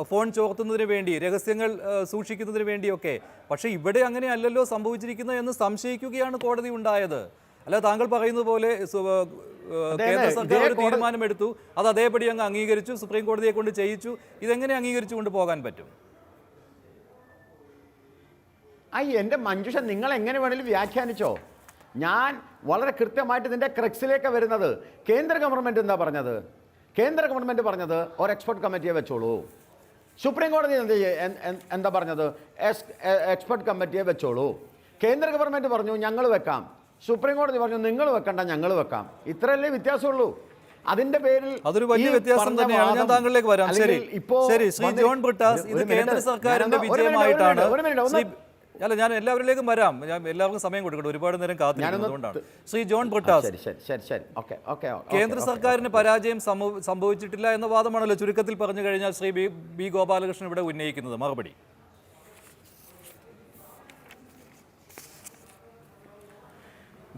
ഫോൺ ചോർത്തുന്നതിന് വേണ്ടി, രഹസ്യങ്ങൾ സൂക്ഷിക്കുന്നതിന് വേണ്ടിയൊക്കെ. പക്ഷേ ഇവിടെ അങ്ങനെയല്ലല്ലോ സംഭവിച്ചിരിക്കുന്നത് എന്ന് സംശയിക്കുകയാണ് കോടതി ഉണ്ടായത്. അല്ല, താങ്കൾ പറയുന്നത് പോലെ കേന്ദ്ര സർക്കാർ ഒരു തീരുമാനമെടുത്തു, അത് അതേപടി അങ്ങ് അംഗീകരിച്ചു, സുപ്രീം കോടതിയെ കൊണ്ട് ചെയ്യിച്ചു. ഇതെങ്ങനെ അംഗീകരിച്ചു കൊണ്ട് പോകാൻ പറ്റും? എൻ്റെ മഞ്ജുഷ, നിങ്ങൾ എങ്ങനെ വേണമെങ്കിലും വ്യാഖ്യാനിച്ചോ. ഞാൻ വളരെ കൃത്യമായിട്ട് ഇതിൻ്റെ ക്രക്സിലേക്ക് വരുന്നത്. കേന്ദ്ര ഗവൺമെൻറ് എന്താ പറഞ്ഞത്? കേന്ദ്ര ഗവൺമെൻറ് പറഞ്ഞത് ഒരു എക്സ്പെർട്ട് കമ്മിറ്റിയെ വെച്ചോളൂ. സുപ്രീം കോടതി എന്താ പറഞ്ഞത്? എക്സ്പെർട്ട് കമ്മിറ്റിയെ വെച്ചോളൂ. കേന്ദ്ര ഗവൺമെൻറ് പറഞ്ഞു ഞങ്ങൾ വെക്കാം. സുപ്രീം കോടതി പറഞ്ഞു നിങ്ങൾ വെക്കണ്ട, ഞങ്ങൾ വെക്കാം. ഇത്രയല്ലേ വ്യത്യാസമുള്ളൂ. അതിന്റെ പേരിൽ അതൊരു വലിയ വ്യത്യാസം തന്നെയാണ്. ഞാൻ താങ്കളിലേക്ക് വരാം. ശരി, ശ്രീ ജോൺ ബ്രിട്ടാസ്, ഇത് കേന്ദ്ര സർക്കാരിന്റെ വിജയമായിട്ടാണ്. അല്ല, ഞാൻ എല്ലാവരിലേക്കും വരാം. ഞാൻ എല്ലാവർക്കും സമയം കൊടുക്കട്ടെ, ഒരുപാട് നേരം കാത്തിരിക്കുന്നതുകൊണ്ടാണ്. ശ്രീ ജോൺ ബ്രിട്ടാസ്, കേന്ദ്ര സർക്കാരിന് പരാജയം സംഭവിച്ചിട്ടില്ല എന്ന വാദമാണല്ലോ ചുരുക്കത്തിൽ പറഞ്ഞു കഴിഞ്ഞാൽ ശ്രീ ബി ഗോപാലകൃഷ്ണൻ ഇവിടെ ഉന്നയിക്കുന്നത്. മറുപടി?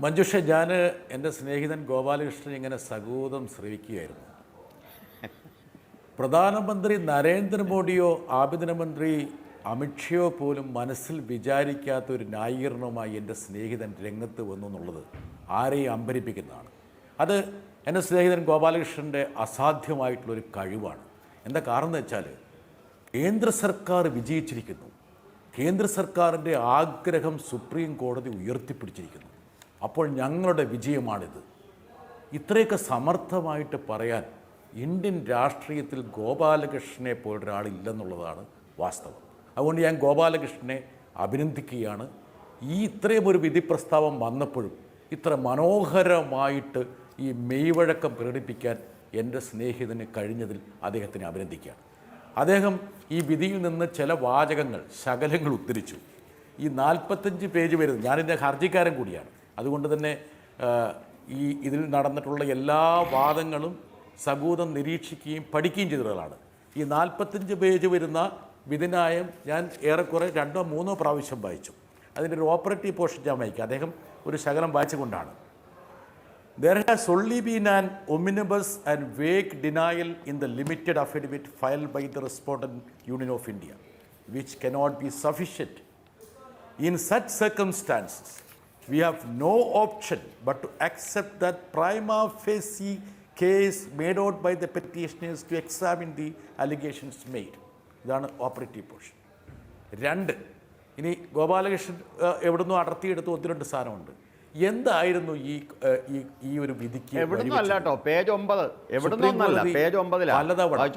മഞ്ജുഷ, ഞാൻ എൻ്റെ സ്നേഹിതൻ ഗോപാലകൃഷ്ണൻ ഇങ്ങനെ സഗൂതം ശ്രവിക്കുകയായിരുന്നു. പ്രധാനമന്ത്രി നരേന്ദ്രമോദിയോ ആഭ്യന്തരമന്ത്രി അമിത്ഷയോ പോലും മനസ്സിൽ വിചാരിക്കാത്ത ഒരു ന്യായീകരണവുമായി എൻ്റെ സ്നേഹിതൻ രംഗത്ത് വന്നു എന്നുള്ളത് ആരെയും അമ്പരിപ്പിക്കുന്നതാണ്. അത് എൻ്റെ സ്നേഹിതൻ ഗോപാലകൃഷ്ണൻ്റെ അസാധ്യമായിട്ടുള്ളൊരു കഴിവാണ്. എന്താ കാരണം എന്ന് വെച്ചാൽ, കേന്ദ്ര സർക്കാർ വിജയിച്ചിരിക്കുന്നു. കേന്ദ്ര സർക്കാരിൻ്റെ ആഗ്രഹം സുപ്രീം കോടതി ഉയർത്തിപ്പിടിച്ചിരിക്കുന്നു. അപ്പോൾ ഞങ്ങളുടെ വിജയമാണിത്. ഇത്രയൊക്കെ സമർത്ഥമായിട്ട് പറയാൻ ഇന്ത്യൻ രാഷ്ട്രീയത്തിൽ ഗോപാലകൃഷ്ണനെ പോലൊരാളില്ലെന്നുള്ളതാണ് വാസ്തവം. അതുകൊണ്ട് ഞാൻ ഗോപാലകൃഷ്ണനെ അഭിനന്ദിക്കുകയാണ്. ഈ ഇത്രയും ഒരു വിധി പ്രസ്താവം വന്നപ്പോഴും ഇത്ര മനോഹരമായിട്ട് ഈ മെയ്വഴക്കം പ്രകടിപ്പിക്കാൻ എൻ്റെ സ്നേഹിതന് കഴിഞ്ഞതിൽ അദ്ദേഹത്തിനെ അഭിനന്ദിക്കുകയാണ്. അദ്ദേഹം ഈ വിധിയിൽ നിന്ന് ചില വാചകങ്ങൾ, ശകലങ്ങൾ ഉദ്ധരിച്ചു. ഈ 45 പേജ് വരുന്നത്, ഞാനിൻ്റെ ഹർജിക്കാരൻ കൂടിയാണ്, അതുകൊണ്ട് തന്നെ ഇതിൽ നടന്നിട്ടുള്ള എല്ലാ വാദങ്ങളും സഗൂതം നിരീക്ഷിക്കുകയും പഠിക്കുകയും ചെയ്തതാണ്. ഈ 45 പേജ് വരുന്ന വിധിന്യായം ഞാൻ ഏറെക്കുറെ 2 or 3 പ്രാവശ്യം വായിച്ചു. അതിൻ്റെ ഒരു ഓപ്പറേറ്റീവ് പോർഷൻ ഞാൻ വായിക്കും. അദ്ദേഹം ഒരു ശകലം വായിച്ചുകൊണ്ടാണ്: There has only been an omnibus and vague denial in the limited affidavit filed by the respondent Union of India, which cannot be sufficient. In such circumstances, we have no option but to accept that prima facie case made out by the petitioners to examine the allegations made. ഇതാണ് operative portion. 2, ഇനി ഗോപാലകൃഷ്ണൻ എവിടുന്നോ അടർത്തിയെടുത്ത് 1-2 സാധനമുണ്ട്. എന്തായിരുന്നു ഈ ഒരു വിധിക്ക്?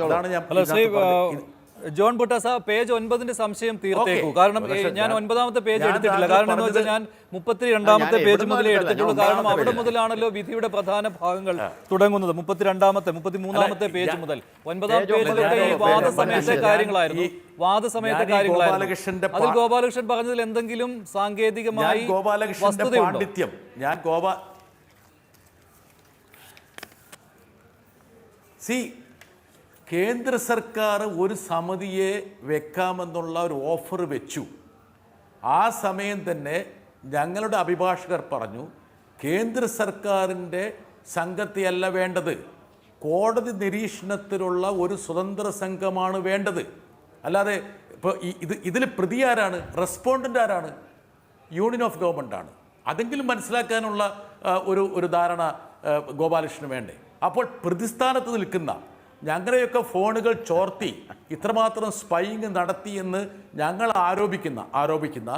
അതാണ് ഞാൻ ജോൺ ബുട്ടാസ, പേജ് 9 സംശയം തീർത്തേക്കൂ. കാരണം ഞാൻ 9ാമത്തെ പേജ് എടുത്തിട്ടില്ല. കാരണം എന്ന് വെച്ചാൽ ഞാൻ 32ാമത്തെ പേജ് മുതലേ എടുത്തിട്ടുള്ളൂ. കാരണം അവിടെ മുതലാണല്ലോ വിധിയുടെ പ്രധാന ഭാഗങ്ങൾ തുടങ്ങുന്നത്. 32ാമത്തെ 33ാമത്തെ പേജ് മുതൽ 9ാം പേജിലൊക്കെ ഈ വാദസമയത്തെ കാര്യങ്ങളായിരുന്നു. അതിൽ ഗോപാലകൃഷ്ണൻ പറഞ്ഞതിൽ എന്തെങ്കിലും സാങ്കേതികമായി പാണ്ഡിത്യം കേന്ദ്ര സർക്കാർ ഒരു സമിതിയെ വെക്കാമെന്നുള്ള ഒരു ഓഫർ വെച്ചു. ആ സമയം തന്നെ ഞങ്ങളുടെ അഭിഭാഷകർ പറഞ്ഞു, കേന്ദ്ര സർക്കാരിൻ്റെ സംഘത്തെയല്ല വേണ്ടത്, കോടതി നിരീക്ഷണത്തിലുള്ള ഒരു സ്വതന്ത്ര സംഘമാണ് വേണ്ടത്. അല്ലാതെ ഇപ്പോൾ ഇതിൽ പ്രതി ആരാണ്? റെസ്പോണ്ടൻ്റ് ആരാണ്? യൂണിയൻ ഓഫ് ഗവൺമെൻറ് ആണ്. അതെങ്കിലും മനസ്സിലാക്കാനുള്ള ഒരു ധാരണ ഗോപാലകൃഷ്ണന് വേണ്ടേ? അപ്പോൾ പ്രതിസ്ഥാനത്ത് നിൽക്കുന്ന ഞങ്ങളുടെയൊക്കെ ഫോണുകൾ ചോർത്തി ഇത്രമാത്രം സ്പൈയിങ് നടത്തിയെന്ന് ഞങ്ങൾ ആരോപിക്കുന്ന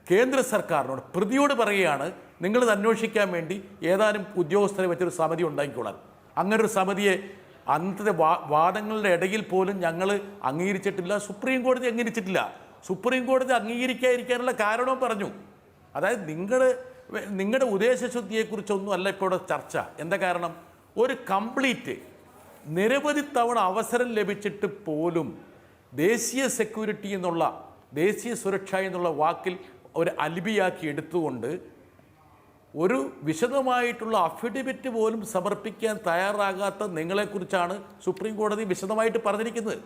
കേന്ദ്ര സർക്കാരിനോട്, പ്രതിയോട് പറയുകയാണ്, നിങ്ങളിത് അന്വേഷിക്കാൻ വേണ്ടി ഏതാനും ഉദ്യോഗസ്ഥരെ വെച്ചൊരു സമിതി ഉണ്ടാക്കിക്കൊള്ളാൻ. അങ്ങനൊരു സമിതിയെ അന്നത്തെ വാദങ്ങളുടെ ഇടയിൽ പോലും ഞങ്ങൾ അംഗീകരിച്ചിട്ടില്ല, സുപ്രീം കോടതി അംഗീകരിച്ചിട്ടില്ല. സുപ്രീം കോടതി അംഗീകരിക്കാതിരിക്കാനുള്ള കാരണവും പറഞ്ഞു. അതായത് നിങ്ങളുടെ ഉദ്ദേശശുദ്ധിയെക്കുറിച്ചൊന്നും അല്ല ഇപ്പോൾ ഇവിടെ ചർച്ച. എന്താ കാരണം? ഒരു കംപ്ലീറ്റ് നിരവധി തവണ അവസരം ലഭിച്ചിട്ട് പോലും ദേശീയ സെക്യൂരിറ്റി എന്നുള്ള, ദേശീയ സുരക്ഷ എന്നുള്ള വാക്കിൽ ഒരു അലിബിയാക്കി എടുത്തുകൊണ്ട് ഒരു വിശദമായിട്ടുള്ള അഫിഡവിറ്റ് പോലും സമർപ്പിക്കാൻ തയ്യാറാകാത്ത നിങ്ങളെക്കുറിച്ചാണ് സുപ്രീം കോടതി വിശദമായിട്ട് പറഞ്ഞിരിക്കുന്നത്.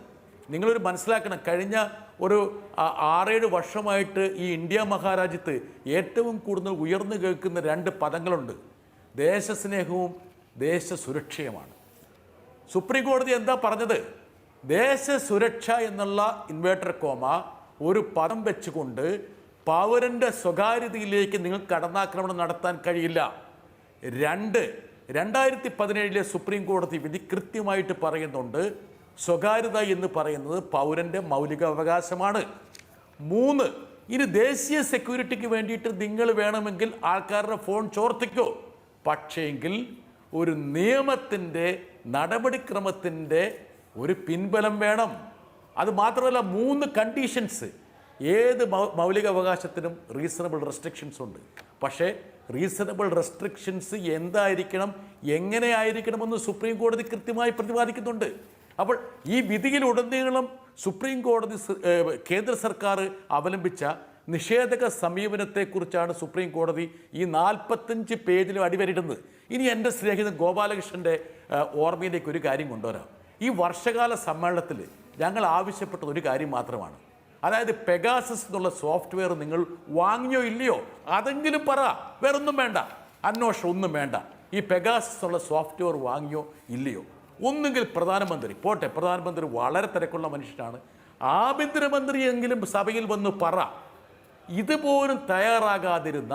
നിങ്ങളൊരു മനസ്സിലാക്കണം, കഴിഞ്ഞ ഒരു 6-7 വർഷമായിട്ട് ഈ ഇന്ത്യ മഹാരാജ്യത്ത് ഏറ്റവും കൂടുതൽ ഉയർന്നു കേൾക്കുന്ന 2 പദങ്ങളുണ്ട്: ദേശസ്നേഹവും ദേശസുരക്ഷയുമാണ്. സുപ്രീം കോടതി എന്താ പറഞ്ഞത്? ദേശസുരക്ഷ എന്നുള്ള ഇൻവേർട്ടർ കോമ ഒരു പദം വെച്ചുകൊണ്ട് പൗരൻ്റെ സ്വകാര്യതയിലേക്ക് നിങ്ങൾക്ക് കടന്നാക്രമണം നടത്താൻ കഴിയില്ല. 2017 സുപ്രീം കോടതി വിധി കൃത്യമായിട്ട് പറയുന്നുണ്ട്, സ്വകാര്യത എന്ന് പറയുന്നത് പൗരൻ്റെ മൗലിക അവകാശമാണ്. 3, ഇനി ദേശീയ സെക്യൂരിറ്റിക്ക് വേണ്ടിയിട്ട് നിങ്ങൾ വേണമെങ്കിൽ ആൾക്കാരുടെ ഫോൺ ചോർത്തിക്കോ, പക്ഷേങ്കിൽ ഒരു നിയമത്തിൻ്റെ നടപടിക്രമത്തിൻ്റെ ഒരു പിൻബലം വേണം. അത് മാത്രമല്ല, 3 കണ്ടീഷൻസ്. ഏത് മൗലിക അവകാശത്തിനും റീസണബിൾ റെസ്ട്രിക്ഷൻസ് ഉണ്ട്. പക്ഷേ റീസണബിൾ റെസ്ട്രിക്ഷൻസ് എന്തായിരിക്കണം, എങ്ങനെയായിരിക്കണമെന്ന് സുപ്രീം കോടതി കൃത്യമായി പ്രതിപാദിക്കുന്നുണ്ട്. അപ്പോൾ ഈ വിധിയിലുടനീളം സുപ്രീം കോടതി കേന്ദ്ര സർക്കാർ അവലംബിച്ച നിഷേധക സമീപനത്തെക്കുറിച്ചാണ് സുപ്രീം കോടതി ഈ 45 പേജിലും അടിവരയിടുന്നത്. ഇനി എൻ്റെ സ്നേഹിതൻ ഗോപാലകൃഷ്ണൻ്റെ ഓർമ്മയിലേക്ക് ഒരു കാര്യം കൊണ്ടുവരാം. ഈ വർഷകാല സമ്മേളനത്തിൽ ഞങ്ങൾ ആവശ്യപ്പെട്ടത് ഒരു കാര്യം മാത്രമാണ്. അതായത് പെഗാസസ് എന്നുള്ള സോഫ്റ്റ്വെയർ നിങ്ങൾ വാങ്ങിയോ ഇല്ലയോ അതെങ്കിലും പറ. വേറൊന്നും വേണ്ട, അന്വേഷണം ഒന്നും വേണ്ട. ഈ പെഗാസസ് എന്നുള്ള സോഫ്റ്റ്വെയർ വാങ്ങിയോ ഇല്ലയോ? ഒന്നുകിൽ പ്രധാനമന്ത്രി പോട്ടെ, പ്രധാനമന്ത്രി വളരെ തിരക്കുള്ള മനുഷ്യനാണ്, ആഭ്യന്തരമന്ത്രിയെങ്കിലും സഭയിൽ വന്ന് പറ. ഇതുപോലും തയ്യാറാകാതിരുന്ന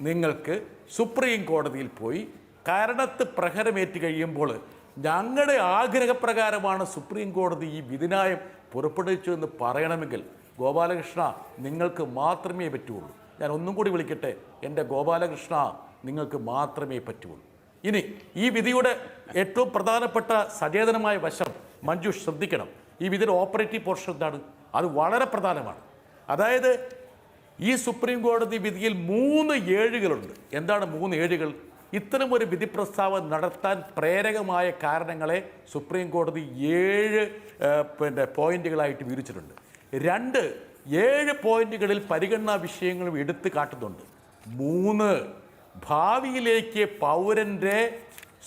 നിങ്ങൾക്ക് സുപ്രീം കോടതിയിൽ പോയി കരണത്ത് പ്രഹരമേറ്റ് കഴിയുമ്പോൾ ഞങ്ങളുടെ ആഗ്രഹപ്രകാരമാണ് സുപ്രീം കോടതി ഈ വിധിന്യായം പുറപ്പെടുവിച്ചു എന്ന് പറയണമെങ്കിൽ ഗോപാലകൃഷ്ണ നിങ്ങൾക്ക് മാത്രമേ പറ്റുള്ളൂ. ഞാൻ ഒന്നും കൂടി വിളിക്കട്ടെ, എൻ്റെ ഗോപാലകൃഷ്ണ നിങ്ങൾക്ക് മാത്രമേ പറ്റുള്ളൂ. ഇനി ഈ വിധിയുടെ ഏറ്റവും പ്രധാനപ്പെട്ട സചേതനമായ വശം മഞ്ജുഷ് ശ്രദ്ധിക്കണം. ഈ വിധിയുടെ ഓപ്പറേറ്റീവ് പോർഷൻ എന്താണ്? അത് വളരെ പ്രധാനമാണ്. അതായത് ഈ സുപ്രീം കോടതി വിധിയിൽ 3 ഏഴുകളുണ്ട്. എന്താണ് 3 ഏഴുകൾ? ഇത്തരം ഒരു വിധി പ്രസ്താവന നടത്താൻ പ്രേരകമായ കാരണങ്ങളെ സുപ്രീം കോടതി 7 പോയിന്റുകളായിട്ട് വിവരിച്ചിട്ടുണ്ട്. 7 പോയിന്റുകളിൽ പരിഗണനാ വിഷയങ്ങളും എടുത്തു കാട്ടുന്നുണ്ട്. 3 ഭാവിയിലേക്ക് പൗരൻ്റെ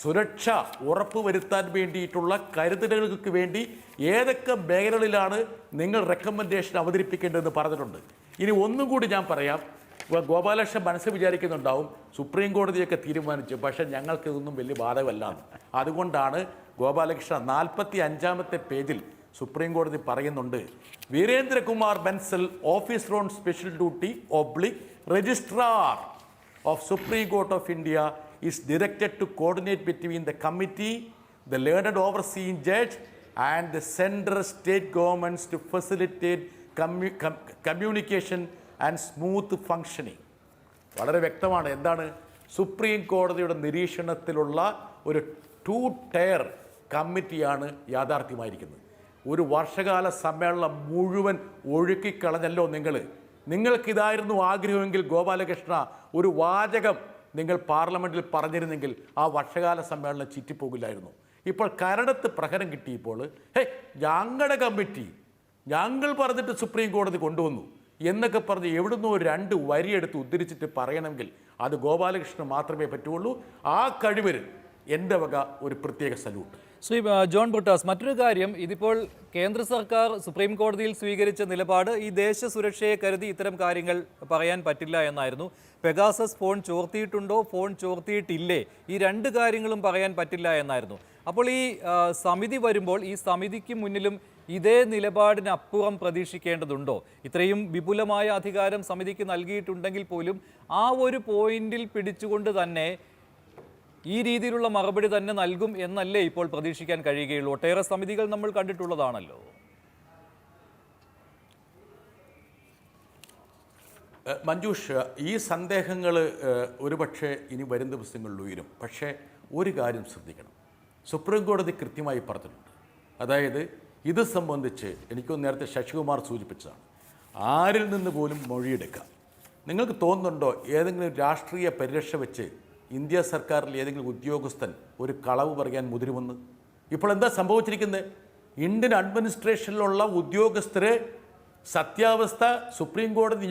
സുരക്ഷ ഉറപ്പുവരുത്താൻ വേണ്ടിയിട്ടുള്ള കരുതലുകൾക്ക് വേണ്ടി ഏതൊക്കെ മേഖലകളിലാണ് നിങ്ങൾ റെക്കമെൻഡേഷൻ അവതരിപ്പിക്കേണ്ടതെന്ന് പറഞ്ഞിട്ടുണ്ട്. ഇനി ഒന്നും കൂടി ഞാൻ പറയാം. ഗോപാലകൃഷ്ണൻ മനസ്സിൽ വിചാരിക്കുന്നുണ്ടാവും സുപ്രീം കോടതിയൊക്കെ തീരുമാനിച്ചു, പക്ഷേ ഞങ്ങൾക്ക് ഇതൊന്നും വലിയ ബാധകമല്ലാന്ന്. അതുകൊണ്ടാണ് ഗോപാലകൃഷ്ണൻ 45-ാമത്തെ പേജിൽ സുപ്രീം കോടതി പറയുന്നുണ്ട്, Veerendrakumar Bansal, officer on special duty / registrar of Supreme Court of India is directed to coordinate between the committee, the learned overseeing judge and the central state governments to facilitate communication and smooth functioning. വളരെ വ്യക്തമാണ്. എന്താണ്? Supreme കോടതിയുടെ നിരീക്ഷണത്തിലുള്ള ഒരു 2-ടയർ കമ്മിറ്റിയാണ് യാഥാർത്ഥ്യമായിരിക്കുന്നത്. ഒരു വർഷകാല സമ്മേളനം മുഴുവൻ ഒഴുക്കിക്കളഞ്ഞല്ലോ നിങ്ങൾക്കിതായിരുന്നു ആഗ്രഹമെങ്കിൽ ഗോപാലകൃഷ്ണ ഒരു വാചകം നിങ്ങൾ പാർലമെൻറ്റിൽ പറഞ്ഞിരുന്നെങ്കിൽ ആ വർഷകാല സമ്മേളനം ചീറ്റിപ്പോകില്ലായിരുന്നു. ഇപ്പോൾ കരണത്ത് പ്രഹരം കിട്ടിയപ്പോൾ ഞങ്ങളുടെ കമ്മിറ്റി ഞങ്ങൾ പറഞ്ഞിട്ട് സുപ്രീം കോടതി കൊണ്ടുവന്നു എന്നൊക്കെ പറഞ്ഞ് എവിടുന്നോ 2 വരിയെടുത്ത് ഉദ്ധരിച്ചിട്ട് പറയണമെങ്കിൽ അത് ഗോപാലകൃഷ്ണൻ മാത്രമേ പറ്റുള്ളൂ. ആ കഴിവിന് എൻ്റെ വക ഒരു പ്രത്യേക സല്യൂട്ട്. ശ്രീ ജോൺ ബ്രിട്ടാസ്, മറ്റൊരു കാര്യം, ഇതിപ്പോൾ കേന്ദ്ര സർക്കാർ സുപ്രീം കോടതിയിൽ സ്വീകരിച്ച നിലപാട് ഈ ദേശസുരക്ഷയെ കരുതി ഇത്തരം കാര്യങ്ങൾ പറയാൻ പറ്റില്ല എന്നായിരുന്നു. പെഗാസസ് ഫോൺ ചോർത്തിയിട്ടുണ്ടോ, ഫോൺ ചോർത്തിയിട്ടില്ലേ, ഈ 2 കാര്യങ്ങളും പറയാൻ പറ്റില്ല എന്നായിരുന്നു. അപ്പോൾ ഈ സമിതി വരുമ്പോൾ ഈ സമിതിക്ക് മുന്നിലും ഇതേ നിലപാടിനപ്പുറം പ്രതീക്ഷിക്കേണ്ടതുണ്ടോ? ഇത്രയും വിപുലമായ അധികാരം സമിതിക്ക് നൽകിയിട്ടുണ്ടെങ്കിൽ പോലും ആ ഒരു പോയിന്റിൽ പിടിച്ചുകൊണ്ട് തന്നെ ഈ രീതിയിലുള്ള മറുപടി തന്നെ നൽകും എന്നല്ലേ ഇപ്പോൾ പ്രതീക്ഷിക്കാൻ കഴിയുകയുള്ളൂ? ഒട്ടേറെ സമിതികൾ നമ്മൾ കണ്ടിട്ടുള്ളതാണല്ലോ. മഞ്ജുഷ്, ഈ സന്ദേഹങ്ങൾ ഒരുപക്ഷെ ഇനി വരും ദിവസങ്ങളിൽ ഉയരും. പക്ഷേ ഒരു കാര്യം ശ്രദ്ധിക്കണം, സുപ്രീം കോടതി കൃത്യമായി പറഞ്ഞിട്ടുണ്ട്. അതായത് ഇത് സംബന്ധിച്ച് എനിക്കൊന്ന് നേരത്തെ ശശികുമാർ സൂചിപ്പിച്ചതാണ്, ആരിൽ നിന്ന് പോലും മൊഴിയെടുക്കാം. നിങ്ങൾക്ക് തോന്നുന്നുണ്ടോ ഏതെങ്കിലും രാഷ്ട്രീയ പരിരക്ഷ വെച്ച് ഇന്ത്യ സർക്കാരിൽ ഏതെങ്കിലും ഉദ്യോഗസ്ഥൻ ഒരു കളവ് പറയാൻ മുതിരുമെന്ന്? ഇപ്പോൾ എന്താ സംഭവിച്ചിരിക്കുന്നത്? ഇന്ത്യൻ അഡ്മിനിസ്ട്രേഷനിലുള്ള ഉദ്യോഗസ്ഥരെ സത്യാവസ്ഥ സുപ്രീം കോടതി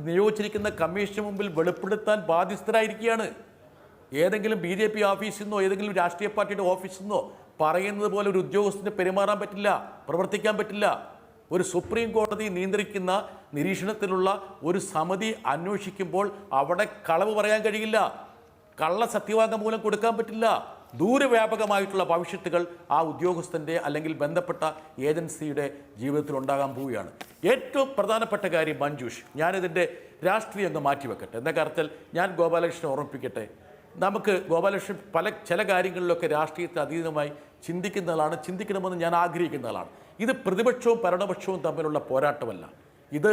നിയോഗിച്ചിരിക്കുന്ന കമ്മീഷന് മുമ്പിൽ വെളിപ്പെടുത്താൻ ബാധ്യസ്ഥരായിരിക്കുകയാണ്. ഏതെങ്കിലും BJP ഓഫീസിൽ നിന്നോ ഏതെങ്കിലും രാഷ്ട്രീയ പാർട്ടിയുടെ ഓഫീസിൽ നിന്നോ പറയുന്നത് പോലെ ഒരു ഉദ്യോഗസ്ഥന് പെരുമാറാൻ പറ്റില്ല, പ്രവർത്തിക്കാൻ പറ്റില്ല. ഒരു സുപ്രീം കോടതി നിയന്ത്രിക്കുന്ന നിരീക്ഷണത്തിലുള്ള ഒരു സമിതി അന്വേഷിക്കുമ്പോൾ അവിടെ കളവ് പറയാൻ കഴിയില്ല, കള്ള സത്യവാങ്മൂലം കൊടുക്കാൻ പറ്റില്ല. ദൂരവ്യാപകമായിട്ടുള്ള ഭവിഷ്യത്തുകൾ ആ ഉദ്യോഗസ്ഥൻ്റെ അല്ലെങ്കിൽ ബന്ധപ്പെട്ട ഏജൻസിയുടെ ജീവിതത്തിൽ ഉണ്ടാകാൻ പോവുകയാണ്. ഏറ്റവും പ്രധാനപ്പെട്ട കാര്യം മഞ്ജുഷ്, ഞാനിതിൻ്റെ രാഷ്ട്രീയം അങ്ങ് മാറ്റിവെക്കട്ടെ. എന്താ കാര്യത്തിൽ ഞാൻ ഗോപാലകൃഷ്ണനെ ഓർമ്മിപ്പിക്കട്ടെ, നമുക്ക് ഗോപാലകൃഷ്ണൻ ചില കാര്യങ്ങളിലൊക്കെ രാഷ്ട്രീയത്തെ അതീതമായി ചിന്തിക്കണമെന്ന് ഞാൻ ആഗ്രഹിക്കുന്ന ആളാണ്. ഇത് പ്രതിപക്ഷവും ഭരണപക്ഷവും തമ്മിലുള്ള പോരാട്ടമല്ല, ഇത്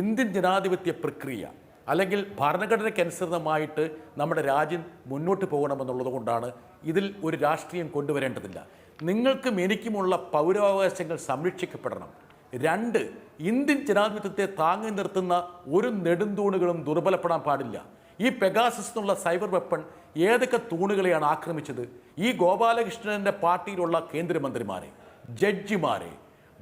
ഇന്ത്യൻ ജനാധിപത്യ പ്രക്രിയ അല്ലെങ്കിൽ ഭരണഘടനയ്ക്കനുസൃതമായിട്ട് നമ്മുടെ രാജ്യം മുന്നോട്ട് പോകണമെന്നുള്ളത് കൊണ്ടാണ് ഇതിൽ ഒരു രാഷ്ട്രീയം കൊണ്ടുവരേണ്ടതില്ല. നിങ്ങൾക്കും എനിക്കുമുള്ള പൗരാവകാശങ്ങൾ സംരക്ഷിക്കപ്പെടണം. 2, ഇന്ത്യൻ ജനാധിപത്യത്തെ താങ്ങി നിർത്തുന്ന ഒരു നെടുന്തൂണുകളും ദുർബലപ്പെടാൻ പാടില്ല. ഈ പെഗാസസ് എന്നുള്ള സൈബർ വെപ്പൺ ഏതൊക്കെ തൂണുകളെയാണ് ആക്രമിച്ചത്? ഈ ഗോപാലകൃഷ്ണൻ്റെ പാർട്ടിയിലുള്ള കേന്ദ്രമന്ത്രിമാരെ, ജഡ്ജിമാരെ,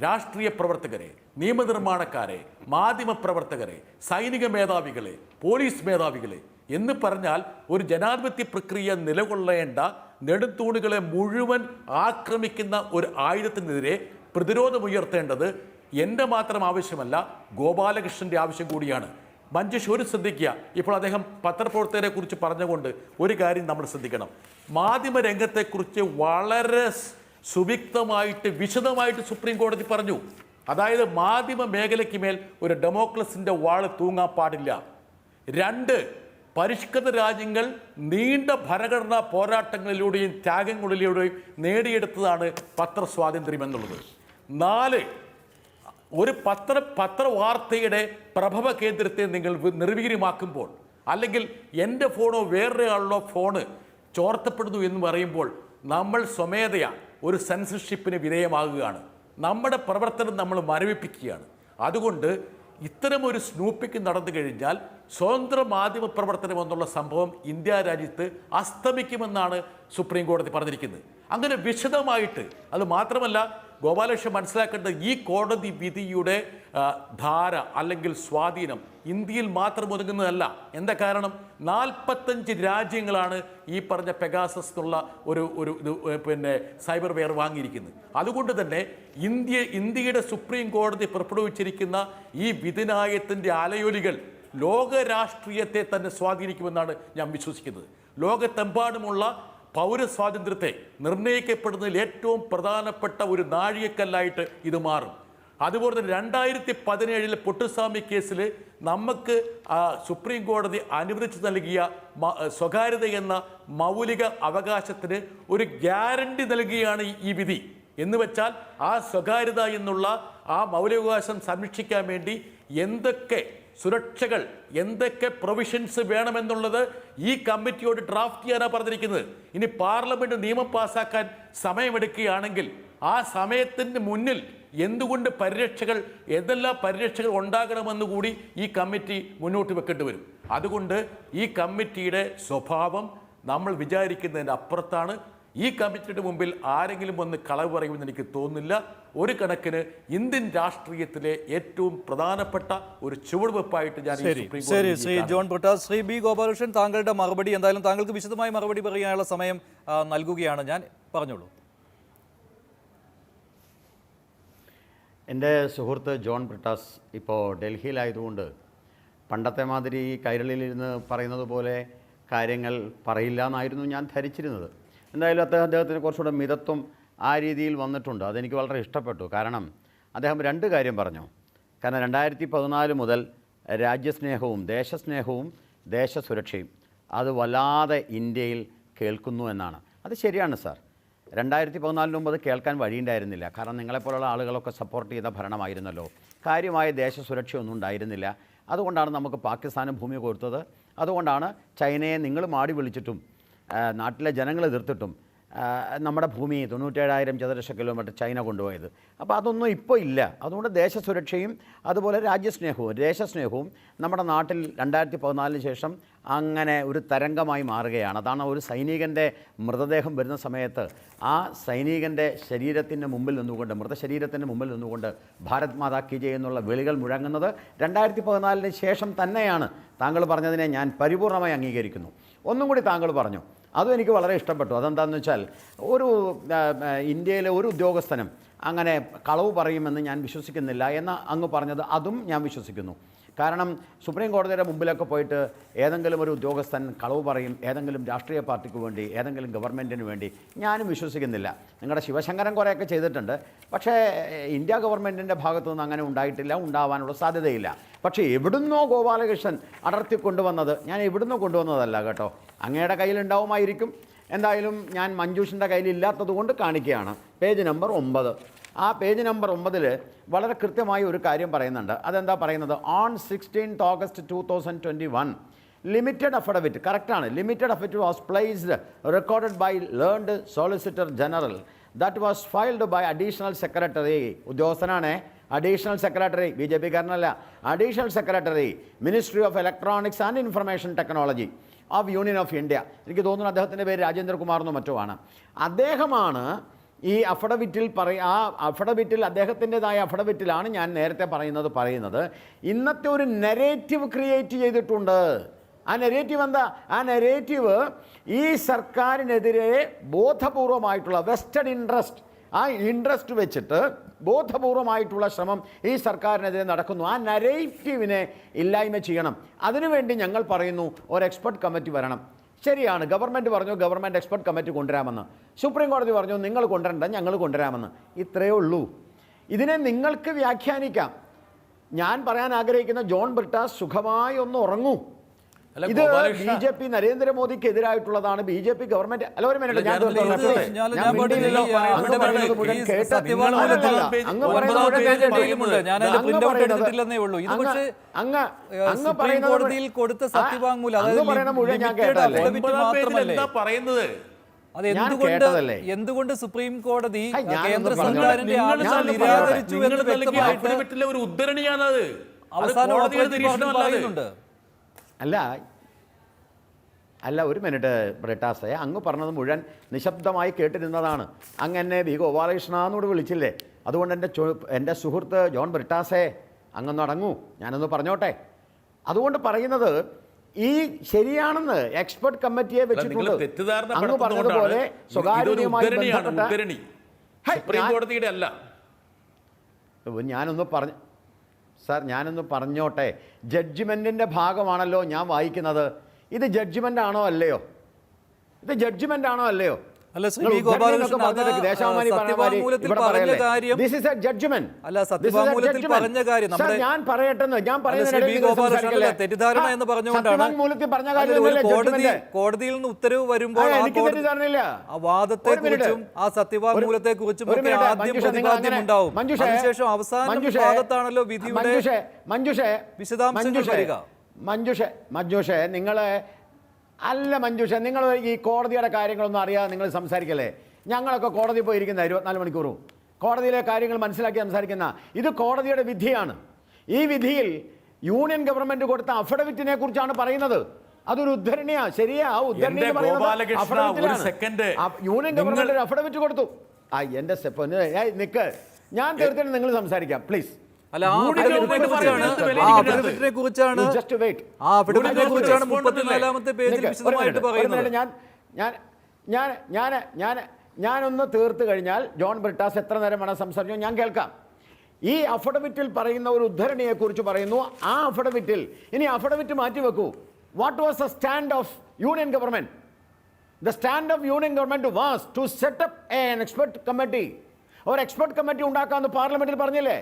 രാഷ്ട്രീയ പ്രവർത്തകരെ, നിയമനിർമ്മാണക്കാരെ, മാധ്യമപ്രവർത്തകരെ, സൈനിക മേധാവികളെ, പോലീസ് മേധാവികളെ എന്ന് പറഞ്ഞാൽ ഒരു ജനാധിപത്യ പ്രക്രിയ നിലകൊള്ളേണ്ട നെടുത്തൂണുകളെ മുഴുവൻ ആക്രമിക്കുന്ന ഒരു ആയുധത്തിനെതിരെ പ്രതിരോധമുയർത്തേണ്ടത് എൻ്റെ മാത്രം ആവശ്യമല്ല, ഗോപാലകൃഷ്ണൻ്റെ ആവശ്യം കൂടിയാണ്. മഞ്ജുഷ്, ഒരു ശ്രദ്ധിക്കുക, ഇപ്പോൾ അദ്ദേഹം പത്രപ്രവർത്തകരെ കുറിച്ച് പറഞ്ഞുകൊണ്ട് ഒരു കാര്യം നമ്മൾ ശ്രദ്ധിക്കണം. മാധ്യമരംഗത്തെക്കുറിച്ച് വളരെ സുവിക്തമായിട്ട് വിശദമായിട്ട് സുപ്രീം കോടതി പറഞ്ഞു. അതായത് മാധ്യമ മേഖലയ്ക്ക് മേൽ ഒരു ഡെമോക്രസിൻ്റെ വാള് തൂങ്ങാൻ പാടില്ല. 2, പരിഷ്കൃത രാജ്യങ്ങൾ നീണ്ട ഭരണഘടനാ പോരാട്ടങ്ങളിലൂടെയും ത്യാഗങ്ങളിലൂടെയും നേടിയെടുത്തതാണ് പത്രസ്വാതന്ത്ര്യം എന്നുള്ളത്. 4, ഒരു പത്രവാർത്തയുടെ പ്രഭവ കേന്ദ്രത്തെ നിങ്ങൾ നിർവീര്യമാക്കുമ്പോൾ അല്ലെങ്കിൽ എൻ്റെ ഫോണോ വേറൊരാളുടെ ഫോണ് ചോർത്തപ്പെടുന്നു എന്ന് പറയുമ്പോൾ നമ്മൾ സ്വമേധയാ ഒരു സെൻസർഷിപ്പിന് വിധേയമാകുകയാണ്. നമ്മുടെ പ്രവർത്തനം നമ്മൾ മരവിപ്പിക്കുകയാണ്. അതുകൊണ്ട് ഇത്തരമൊരു സ്നൂപ്പിക്ക് നടന്നു കഴിഞ്ഞാൽ സ്വതന്ത്ര മാധ്യമ പ്രവർത്തനം എന്നുള്ള സംഭവം ഇന്ത്യ രാജ്യത്ത് അസ്തമിക്കുമെന്നാണ് സുപ്രീം കോടതി പറഞ്ഞിരിക്കുന്നത്. അങ്ങനെ വിശദമായിട്ട്, അത് മാത്രമല്ല ഗോപാലകൃഷ്ണൻ മനസ്സിലാക്കേണ്ടത് ഈ കോടതി വിധിയുടെ ധാര അല്ലെങ്കിൽ സ്വാധീനം ഇന്ത്യയിൽ മാത്രം ഒതുങ്ങുന്നതല്ല. എന്താ കാരണം? 45 രാജ്യങ്ങളാണ് ഈ പറഞ്ഞ പെഗാസസ് എന്നുള്ള ഒരു സൈബർ വെയർ വാങ്ങിയിരിക്കുന്നത്. അതുകൊണ്ട് തന്നെ ഇന്ത്യയുടെ സുപ്രീം കോടതി പുറപ്പെടുവിച്ചിരിക്കുന്ന ഈ വിധിന്യായത്തിൻ്റെ അലയൊലികൾ ലോക രാഷ്ട്രീയത്തെ തന്നെ സ്വാധീനിക്കുമെന്നാണ് ഞാൻ വിശ്വസിക്കുന്നത്. ലോകത്തെമ്പാടുമുള്ള പൗരസ്വാതന്ത്ര്യത്തെ നിർണ്ണയിക്കപ്പെടുന്നതിൽ ഏറ്റവും പ്രധാനപ്പെട്ട ഒരു നാഴികക്കല്ലായിട്ട് ഇത് മാറും. അതുപോലെ തന്നെ 2017 പൊട്ടുസ്വാമി കേസിൽ നമുക്ക് സുപ്രീം കോടതി അനുവദിച്ചു നൽകിയ സ്വകാര്യത എന്ന മൗലിക അവകാശത്തിന് ഒരു ഗ്യാരണ്ടി നൽകുകയാണ് ഈ വിധി. എന്ന് വെച്ചാൽ ആ സ്വകാര്യത എന്നുള്ള ആ മൗലികാവകാശം സംരക്ഷിക്കാൻ വേണ്ടി എന്തൊക്കെ സുരക്ഷകൾ, എന്തൊക്കെ പ്രൊവിഷൻസ് വേണമെന്നുള്ളത് ഈ കമ്മിറ്റിയോട് ഡ്രാഫ്റ്റ് ചെയ്യാനാണ് പറഞ്ഞിരിക്കുന്നത്. ഇനി പാർലമെന്റ് നിയമം പാസ്സാക്കാൻ സമയമെടുക്കുകയാണെങ്കിൽ ആ സമയത്തിന് മുന്നിൽ എന്തുകൊണ്ട് എന്തെല്ലാം പരിരക്ഷകൾ ഉണ്ടാകണമെന്ന് കൂടി ഈ കമ്മിറ്റി മുന്നോട്ട് വെക്കേണ്ടി വരും. അതുകൊണ്ട് ഈ കമ്മിറ്റിയുടെ സ്വഭാവം നമ്മൾ വിചാരിക്കുന്നതിൻ്റെ അപ്പുറത്താണ്. ഈ കമ്മിറ്റിയുടെ മുമ്പിൽ ആരെങ്കിലും വന്ന് കളവ് പറയുമെന്ന് എനിക്ക് തോന്നുന്നില്ല. ഒരു കണക്കിന് ഇന്ത്യൻ രാഷ്ട്രീയത്തിലെ ഏറ്റവും പ്രധാനപ്പെട്ട ഒരു ചുവടുവെപ്പായിട്ട് ഞാൻ ശ്രീ ജോൺ ബ്രിട്ടാസ്, ശ്രീ ബി ഗോപാലകൃഷ്ണൻ, താങ്കളുടെ മറുപടി എന്തായാലും താങ്കൾക്ക് വിശദമായി മറുപടി പറയാനുള്ള സമയം നൽകുകയാണ് ഞാൻ. പറഞ്ഞോളൂ. എൻ്റെ സുഹൃത്ത് ജോൺ ബ്രിട്ടാസ് ഇപ്പോൾ ഡൽഹിയിലായതുകൊണ്ട് പണ്ടത്തെ മാതിരി കൈരളിലിരുന്ന് പറയുന്നത് പോലെ കാര്യങ്ങൾ പറയില്ല എന്നായിരുന്നു ഞാൻ ധരിച്ചിരുന്നത്. എന്തായാലും അദ്ദേഹത്തിന് കുറച്ചുകൂടെ മിതത്വം ആ രീതിയിൽ വന്നിട്ടുണ്ട്. അതെനിക്ക് വളരെ ഇഷ്ടപ്പെട്ടു. കാരണം അദ്ദേഹം 2 കാര്യം പറഞ്ഞു. കാരണം 2014 മുതൽ രാജ്യസ്നേഹവും ദേശസ്നേഹവും ദേശസുരക്ഷയും അത് വല്ലാതെ ഇന്ത്യയിൽ കേൾക്കുന്നു എന്നാണ്. അത് ശരിയാണ് സാർ. 2014 മുമ്പ് അത് കേൾക്കാൻ വഴിയുണ്ടായിരുന്നില്ല. കാരണം നിങ്ങളെപ്പോലുള്ള ആളുകളൊക്കെ സപ്പോർട്ട് ചെയ്ത ഭരണമായിരുന്നല്ലോ കാര്യമായ ദേശസുരക്ഷയൊന്നും ഉണ്ടായിരുന്നില്ല. അതുകൊണ്ടാണ് നമുക്ക് പാകിസ്ഥാന് ഭൂമി കൊടുത്തത്. അതുകൊണ്ടാണ് ചൈനയെ നിങ്ങൾ മാടി വിളിച്ചിട്ടും നാട്ടിലെ ജനങ്ങൾ എതിർത്തിട്ടും നമ്മുടെ ഭൂമി 97,000 ചതുരശ്ര കിലോമീറ്റർ ചൈന കൊണ്ടുപോയത്. അപ്പോൾ അതൊന്നും ഇപ്പോൾ ഇല്ല. അതുകൊണ്ട് ദേശസുരക്ഷയും അതുപോലെ രാജ്യസ്നേഹവും ദേശസ്നേഹവും നമ്മുടെ നാട്ടിൽ 2014 ശേഷം അങ്ങനെ ഒരു തരംഗമായി മാറുകയാണ്. അതാണ് ഒരു സൈനികൻ്റെ മൃതദേഹം വരുന്ന സമയത്ത് ആ സൈനികൻ്റെ ശരീരത്തിൻ്റെ മുമ്പിൽ നിന്നുകൊണ്ട്, മൃതശരീരത്തിൻ്റെ മുമ്പിൽ നിന്നുകൊണ്ട് ഭാരത് മാതാ കി ജയ് എന്നുള്ള വിളികൾ മുഴങ്ങുന്നത് 2014 ശേഷം തന്നെയാണ്. താങ്കൾ പറഞ്ഞതിനെ ഞാൻ പരിപൂർണമായി അംഗീകരിക്കുന്നു. ഒന്നും കൂടി താങ്കൾ പറഞ്ഞു, അതും എനിക്ക് വളരെ ഇഷ്ടപ്പെട്ടു. അതെന്താണെന്ന് വെച്ചാൽ ഇന്ത്യയിലെ ഒരു ഉദ്യോഗസ്ഥനും അങ്ങനെ കളവ് പറയുമെന്ന് ഞാൻ വിശ്വസിക്കുന്നില്ല എന്ന് അങ്ങ് പറഞ്ഞത്, അതും ഞാൻ വിശ്വസിക്കുന്നു. കാരണം സുപ്രീം കോടതിയുടെ മുമ്പിലൊക്കെ പോയിട്ട് ഏതെങ്കിലും ഒരു ഉദ്യോഗസ്ഥൻ കളവ് പറയും ഏതെങ്കിലും രാഷ്ട്രീയ പാർട്ടിക്ക് വേണ്ടി, ഏതെങ്കിലും ഗവൺമെൻറ്റിന് വേണ്ടി, ഞാനും വിശ്വസിക്കുന്നില്ല. നിങ്ങളുടെ ശിവശങ്കരൻ കുറേയൊക്കെ ചെയ്തിട്ടുണ്ട്, പക്ഷേ ഇന്ത്യ ഗവൺമെൻറ്റിൻ്റെ ഭാഗത്തു നിന്ന് അങ്ങനെ ഉണ്ടായിട്ടില്ല, ഉണ്ടാവാനുള്ള സാധ്യതയില്ല. പക്ഷേ എവിടുന്നോ ഗോപാലകൃഷ്ണൻ അടർത്തിക്കൊണ്ടുവന്നത്, ഞാൻ എവിടുന്നോ കൊണ്ടുവന്നതല്ല കേട്ടോ, അങ്ങയുടെ കയ്യിലുണ്ടാവുമായിരിക്കും. എന്തായാലും ഞാൻ മഞ്ജുഷിൻ്റെ കയ്യിലില്ലാത്തത് കൊണ്ട് കാണിക്കുകയാണ്. Page number 9. ആ പേജ് നമ്പർ 9 വളരെ കൃത്യമായി ഒരു കാര്യം പറയുന്നുണ്ട്. അതെന്താ പറയുന്നത്? On 16th August 2021 limited affidavit, കറക്റ്റാണ്, limited affidavit was placed recorded by learned solicitor general that was filed by additional secretary. ഉദ്യോഗസ്ഥനാണ്, അഡീഷണൽ സെക്രട്ടറി, ബി ജെ പിക്കാരനല്ല, additional secretary, ministry of electronics and information technology of union of India. എനിക്ക് തോന്നുന്നു അദ്ദേഹത്തിൻ്റെ പേര് രാജേന്ദ്രകുമാർ എന്നോ മറ്റോ ആണ്. അദ്ദേഹമാണ് ഈ അഫിഡവിറ്റിൽ ആ അഫിഡവിറ്റിൽ, അദ്ദേഹത്തിൻ്റെതായ അഫിഡവിറ്റിലാണ് ഞാൻ നേരത്തെ പറയുന്നത് ഇന്നത്തെ ഒരു നെറേറ്റീവ് ക്രിയേറ്റ് ചെയ്തിട്ടുണ്ട്. ആ നെറേറ്റീവ് എന്താ? ആ നെറേറ്റീവ് ഈ സർക്കാരിനെതിരെ ബോധപൂർവമായിട്ടുള്ള വെസ്റ്റഡ് ഇൻട്രസ്റ്റ്, ആ ഇൻട്രസ്റ്റ് വെച്ചിട്ട് ബോധപൂർവമായിട്ടുള്ള ശ്രമം ഈ സർക്കാരിനെതിരെ നടക്കുന്നു. ആ നരേറ്റീവിനെ ഇല്ലായ്മ ചെയ്യണം. അതിനുവേണ്ടി ഞങ്ങൾ പറയുന്നു ഒരു എക്സ്പെർട്ട് കമ്മിറ്റി വരണം. ശരിയാണ്, ഗവൺമെൻറ് പറഞ്ഞു ഗവൺമെൻറ് എക്സ്പെർട്ട് കമ്മിറ്റി കൊണ്ടുവരാമെന്ന്, സുപ്രീം കോടതി പറഞ്ഞു നിങ്ങൾ കൊണ്ടുവരണ്ട, ഞങ്ങൾ കൊണ്ടുവരാമെന്ന്. ഇത്രയേ ഉള്ളൂ. ഇതിനെ നിങ്ങൾക്ക് വ്യാഖ്യാനിക്കാം. ഞാൻ പറയാൻ ആഗ്രഹിക്കുന്ന ജോൺ ബ്രിട്ടാസ് സുഖമായി ഒന്ന് ഉറങ്ങൂ. ഇത് ബി ജെ പി നരേന്ദ്രമോദിക്ക് എതിരായിട്ടുള്ളതാണ്. ബി ജെ പി ഗവൺമെന്റ് അല്ല, ഒരു മിനിറ്റ്, എന്തുകൊണ്ട് സുപ്രീം കോടതി കേന്ദ്ര സർക്കാരിന്റെ ആവശ്യം നിരാകരിച്ചു എന്ന് വ്യക്തമായിട്ട് ഒരു ഉദ്ധരണിയാണത്. പറയുന്നുണ്ട്. അല്ല ഒരു മിനിറ്റ് ബ്രിട്ടാസെ, അങ്ങ് പറഞ്ഞത് മുഴുവൻ നിശബ്ദമായി കേട്ടിരുന്നതാണ്. അങ്ങ് എന്നെ ബി ഗോപാലകൃഷ്ണനോട് വിളിച്ചില്ലേ? അതുകൊണ്ട് എൻ്റെ സുഹൃത്ത് ജോൺ ബ്രിട്ടാസെ, അങ്ങൊന്ന് അടങ്ങൂ, ഞാനൊന്ന് പറഞ്ഞോട്ടെ. അതുകൊണ്ട് പറയുന്നത് ഈ ശരിയാണെന്ന് എക്സ്പെർട്ട് കമ്മിറ്റിയെ വെച്ചിട്ടുണ്ട്. അങ്ങ് പറഞ്ഞതുപോലെ സ്വകാര്യതയുമായി ഞാനൊന്ന് പറഞ്ഞോട്ടെ. ജഡ്ജ്മെൻറ്റിൻ്റെ ഭാഗമാണല്ലോ ഞാൻ വായിക്കുന്നത്. ഇത് ജഡ്ജ്മെൻ്റ് ആണോ അല്ലയോ? ഇത് ജഡ്ജ്മെൻ്റ് ആണോ അല്ലയോ? അല്ല, ശ്രീ ഗോപാലകൃഷ്ണൻ പറഞ്ഞ കാര്യം, ഞാൻ പറയട്ടെന്ന്, ഞാൻ തെറ്റിദ്ധാരണ എന്ന് പറഞ്ഞുകൊണ്ടാണ് കോടതിയിൽ നിന്ന് ഉത്തരവ് വരുമ്പോൾ ആ വാദത്തെ കുറിച്ചും ആ സത്യവാങ്മൂലത്തെ കുറിച്ചും ആദ്യം പ്രതിപാദ്യം ഉണ്ടാവും. അതിനുശേഷം അവസാന വാദത്താണല്ലോ വിധിയുടെ വിശദാംശങ്ങൾ വരിക. മഞ്ജുഷേ നിങ്ങളെ അല്ല മഞ്ജുഷ, നിങ്ങൾ ഈ കോടതിയുടെ കാര്യങ്ങളൊന്നും അറിയാതെ നിങ്ങൾ സംസാരിക്കല്ലേ? ഞങ്ങളൊക്കെ കോടതി പോയിരിക്കുന്ന 24 മണിക്കൂറും കോടതിയിലെ കാര്യങ്ങൾ മനസ്സിലാക്കി സംസാരിക്കുന്ന, ഇത് കോടതിയുടെ വിധിയാണ്. ഈ വിധിയിൽ യൂണിയൻ ഗവൺമെന്റ് കൊടുത്ത അഫിഡവിറ്റിനെ കുറിച്ചാണ് പറയുന്നത്. അതൊരു ഉദ്ധരണിയാ, ശരിയാ? ആ ഉദ്ധരണി യൂണിയൻ ഗവൺമെന്റ് ഒരു അഫിഡവിറ്റ് കൊടുത്തു. എന്റെ നിക്ക്, ഞാൻ തീർച്ചയായിട്ടും നിങ്ങൾ സംസാരിക്കാം പ്ലീസ്. ഞാനൊന്ന് തീർത്തു കഴിഞ്ഞാൽ ജോൺ ബ്രിട്ടാസ് എത്ര നേരം വേണം സംസാരിച്ചു, ഞാൻ കേൾക്കാം. ഈ അഫിഡവിറ്റിൽ പറയുന്ന ഒരു ഉദ്ധരണിയെ കുറിച്ച് പറയുന്നു. ആ അഫിഡവിറ്റിൽ, ഇനി അഫിഡവിറ്റ് മാറ്റിവെക്കൂ. What was the stand of union government? The stand of union government was to set up an expert committee. ഒരു എക്സ്പെർട്ട് കമ്മിറ്റി ഉണ്ടാക്കാമെന്ന് പാർലമെന്റിൽ പറഞ്ഞില്ലേ?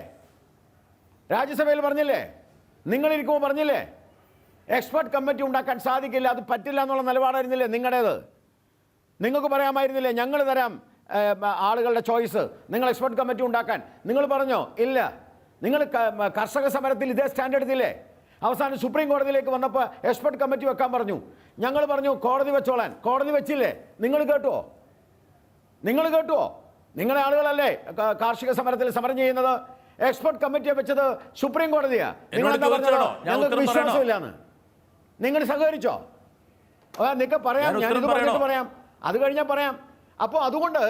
രാജ്യസഭയിൽ പറഞ്ഞില്ലേ? നിങ്ങളിരിക്കുമ്പോൾ പറഞ്ഞില്ലേ? എക്സ്പെർട്ട് കമ്മിറ്റി ഉണ്ടാക്കാൻ സാധിക്കില്ല, അത് പറ്റില്ല എന്നുള്ള നിലപാടായിരുന്നില്ലേ നിങ്ങളുടേത്? നിങ്ങൾക്ക് പറയാമായിരുന്നില്ലേ ഞങ്ങൾ തരാം ആളുകളുടെ ചോയ്സ്, നിങ്ങൾ എക്സ്പെർട്ട് കമ്മിറ്റി ഉണ്ടാക്കാൻ? നിങ്ങൾ പറഞ്ഞോ? ഇല്ല. നിങ്ങൾ കർഷക സമരത്തിൽ ഇതേ സ്റ്റാൻഡ് എടുത്തില്ലേ? അവസാനം സുപ്രീം കോടതിയിലേക്ക് വന്നപ്പോൾ എക്സ്പെർട്ട് കമ്മിറ്റി വെക്കാൻ പറഞ്ഞു. ഞങ്ങൾ പറഞ്ഞു കോടതി വെച്ചോളാൻ. കോടതി വെച്ചില്ലേ? നിങ്ങൾ കേട്ടുവോ? നിങ്ങളുടെ ആളുകളല്ലേ കാർഷിക സമരത്തിൽ സമരം ചെയ്യുന്നത്? എക്സ്പെർട്ട് കമ്മിറ്റിയെ വെച്ചത് സുപ്രീം കോടതിയാ. നിങ്ങൾ എന്താ പറഞ്ഞോ? ഞങ്ങൾക്ക് വിശ്വാസമില്ലാന്ന്. നിങ്ങൾ സഹകരിച്ചോ? നിങ്ങൾക്ക് പറയാം, ഞാനിത് പറഞ്ഞിട്ട് പറയാം, അത് കഴിഞ്ഞാൽ പറയാം. അപ്പോൾ അതുകൊണ്ട്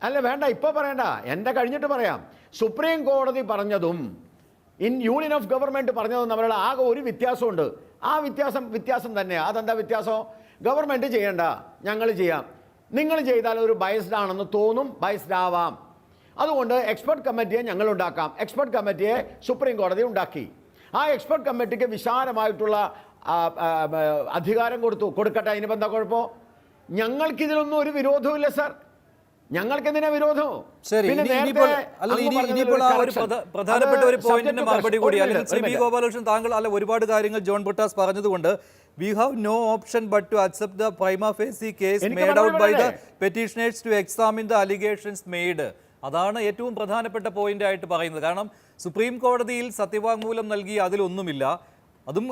അല്ല, വേണ്ട, ഇപ്പോൾ പറയണ്ട, എൻ്റെ കഴിഞ്ഞിട്ട് പറയാം. സുപ്രീം കോടതി പറഞ്ഞതും യൂണിയൻ ഓഫ് ഗവൺമെൻറ് പറഞ്ഞതും തമ്മിലുള്ള ആകെ ഒരു വ്യത്യാസമുണ്ട്. ആ വ്യത്യാസം തന്നെയാണ്. അതെന്താ വ്യത്യാസം? ഗവൺമെൻറ് ചെയ്യണ്ട, ഞങ്ങൾ ചെയ്യാം. നിങ്ങൾ ചെയ്താൽ ഒരു ബയസ്ഡ് ആണെന്ന് തോന്നും, ബയസ്ഡ് ആവാം. അതുകൊണ്ട് എക്സ്പെർട്ട് കമ്മിറ്റിയെ ഞങ്ങൾ ഉണ്ടാക്കാം. എക്സ്പെർട്ട് കമ്മിറ്റിയെ സുപ്രീം കോടതി ഉണ്ടാക്കി. ആ എക്സ്പെർട്ട് കമ്മിറ്റിക്ക് വിശാലമായിട്ടുള്ള അധികാരം കൊടുക്കട്ടെ. അതിനിപ്പോൾ എന്താ കുഴപ്പം? ഞങ്ങൾക്കിതിലൊന്നും ഒരു വിരോധമില്ല സാർ. ഞങ്ങൾക്ക് എന്തിനാ വിരോധം? ശരി, ഇനിയിപ്പോൾ ആ ഒരു പ്രധാനപ്പെട്ട ഒരു പോയിന്റിന്റെ മറുപടി കൂടി, അല്ലെങ്കിൽ ശ്രീ ബി ഗോപാലകൃഷ്ണൻ, താങ്കൾ ഒരുപാട് കാര്യങ്ങൾ ജോൺ ബ്രിട്ടാസ് പറഞ്ഞതുകൊണ്ട് we have no option but to accept the prima facie case made out by the petitioners to examine the allegations made. അതാണ് ഏറ്റവും പ്രധാനപ്പെട്ട പോയിന്റ് ആയിട്ട് പറയുന്നത്. കാരണം സുപ്രീം കോടതിയിൽ സത്യവാങ്മൂലം നൽകി അതിലൊന്നുമില്ല, അതും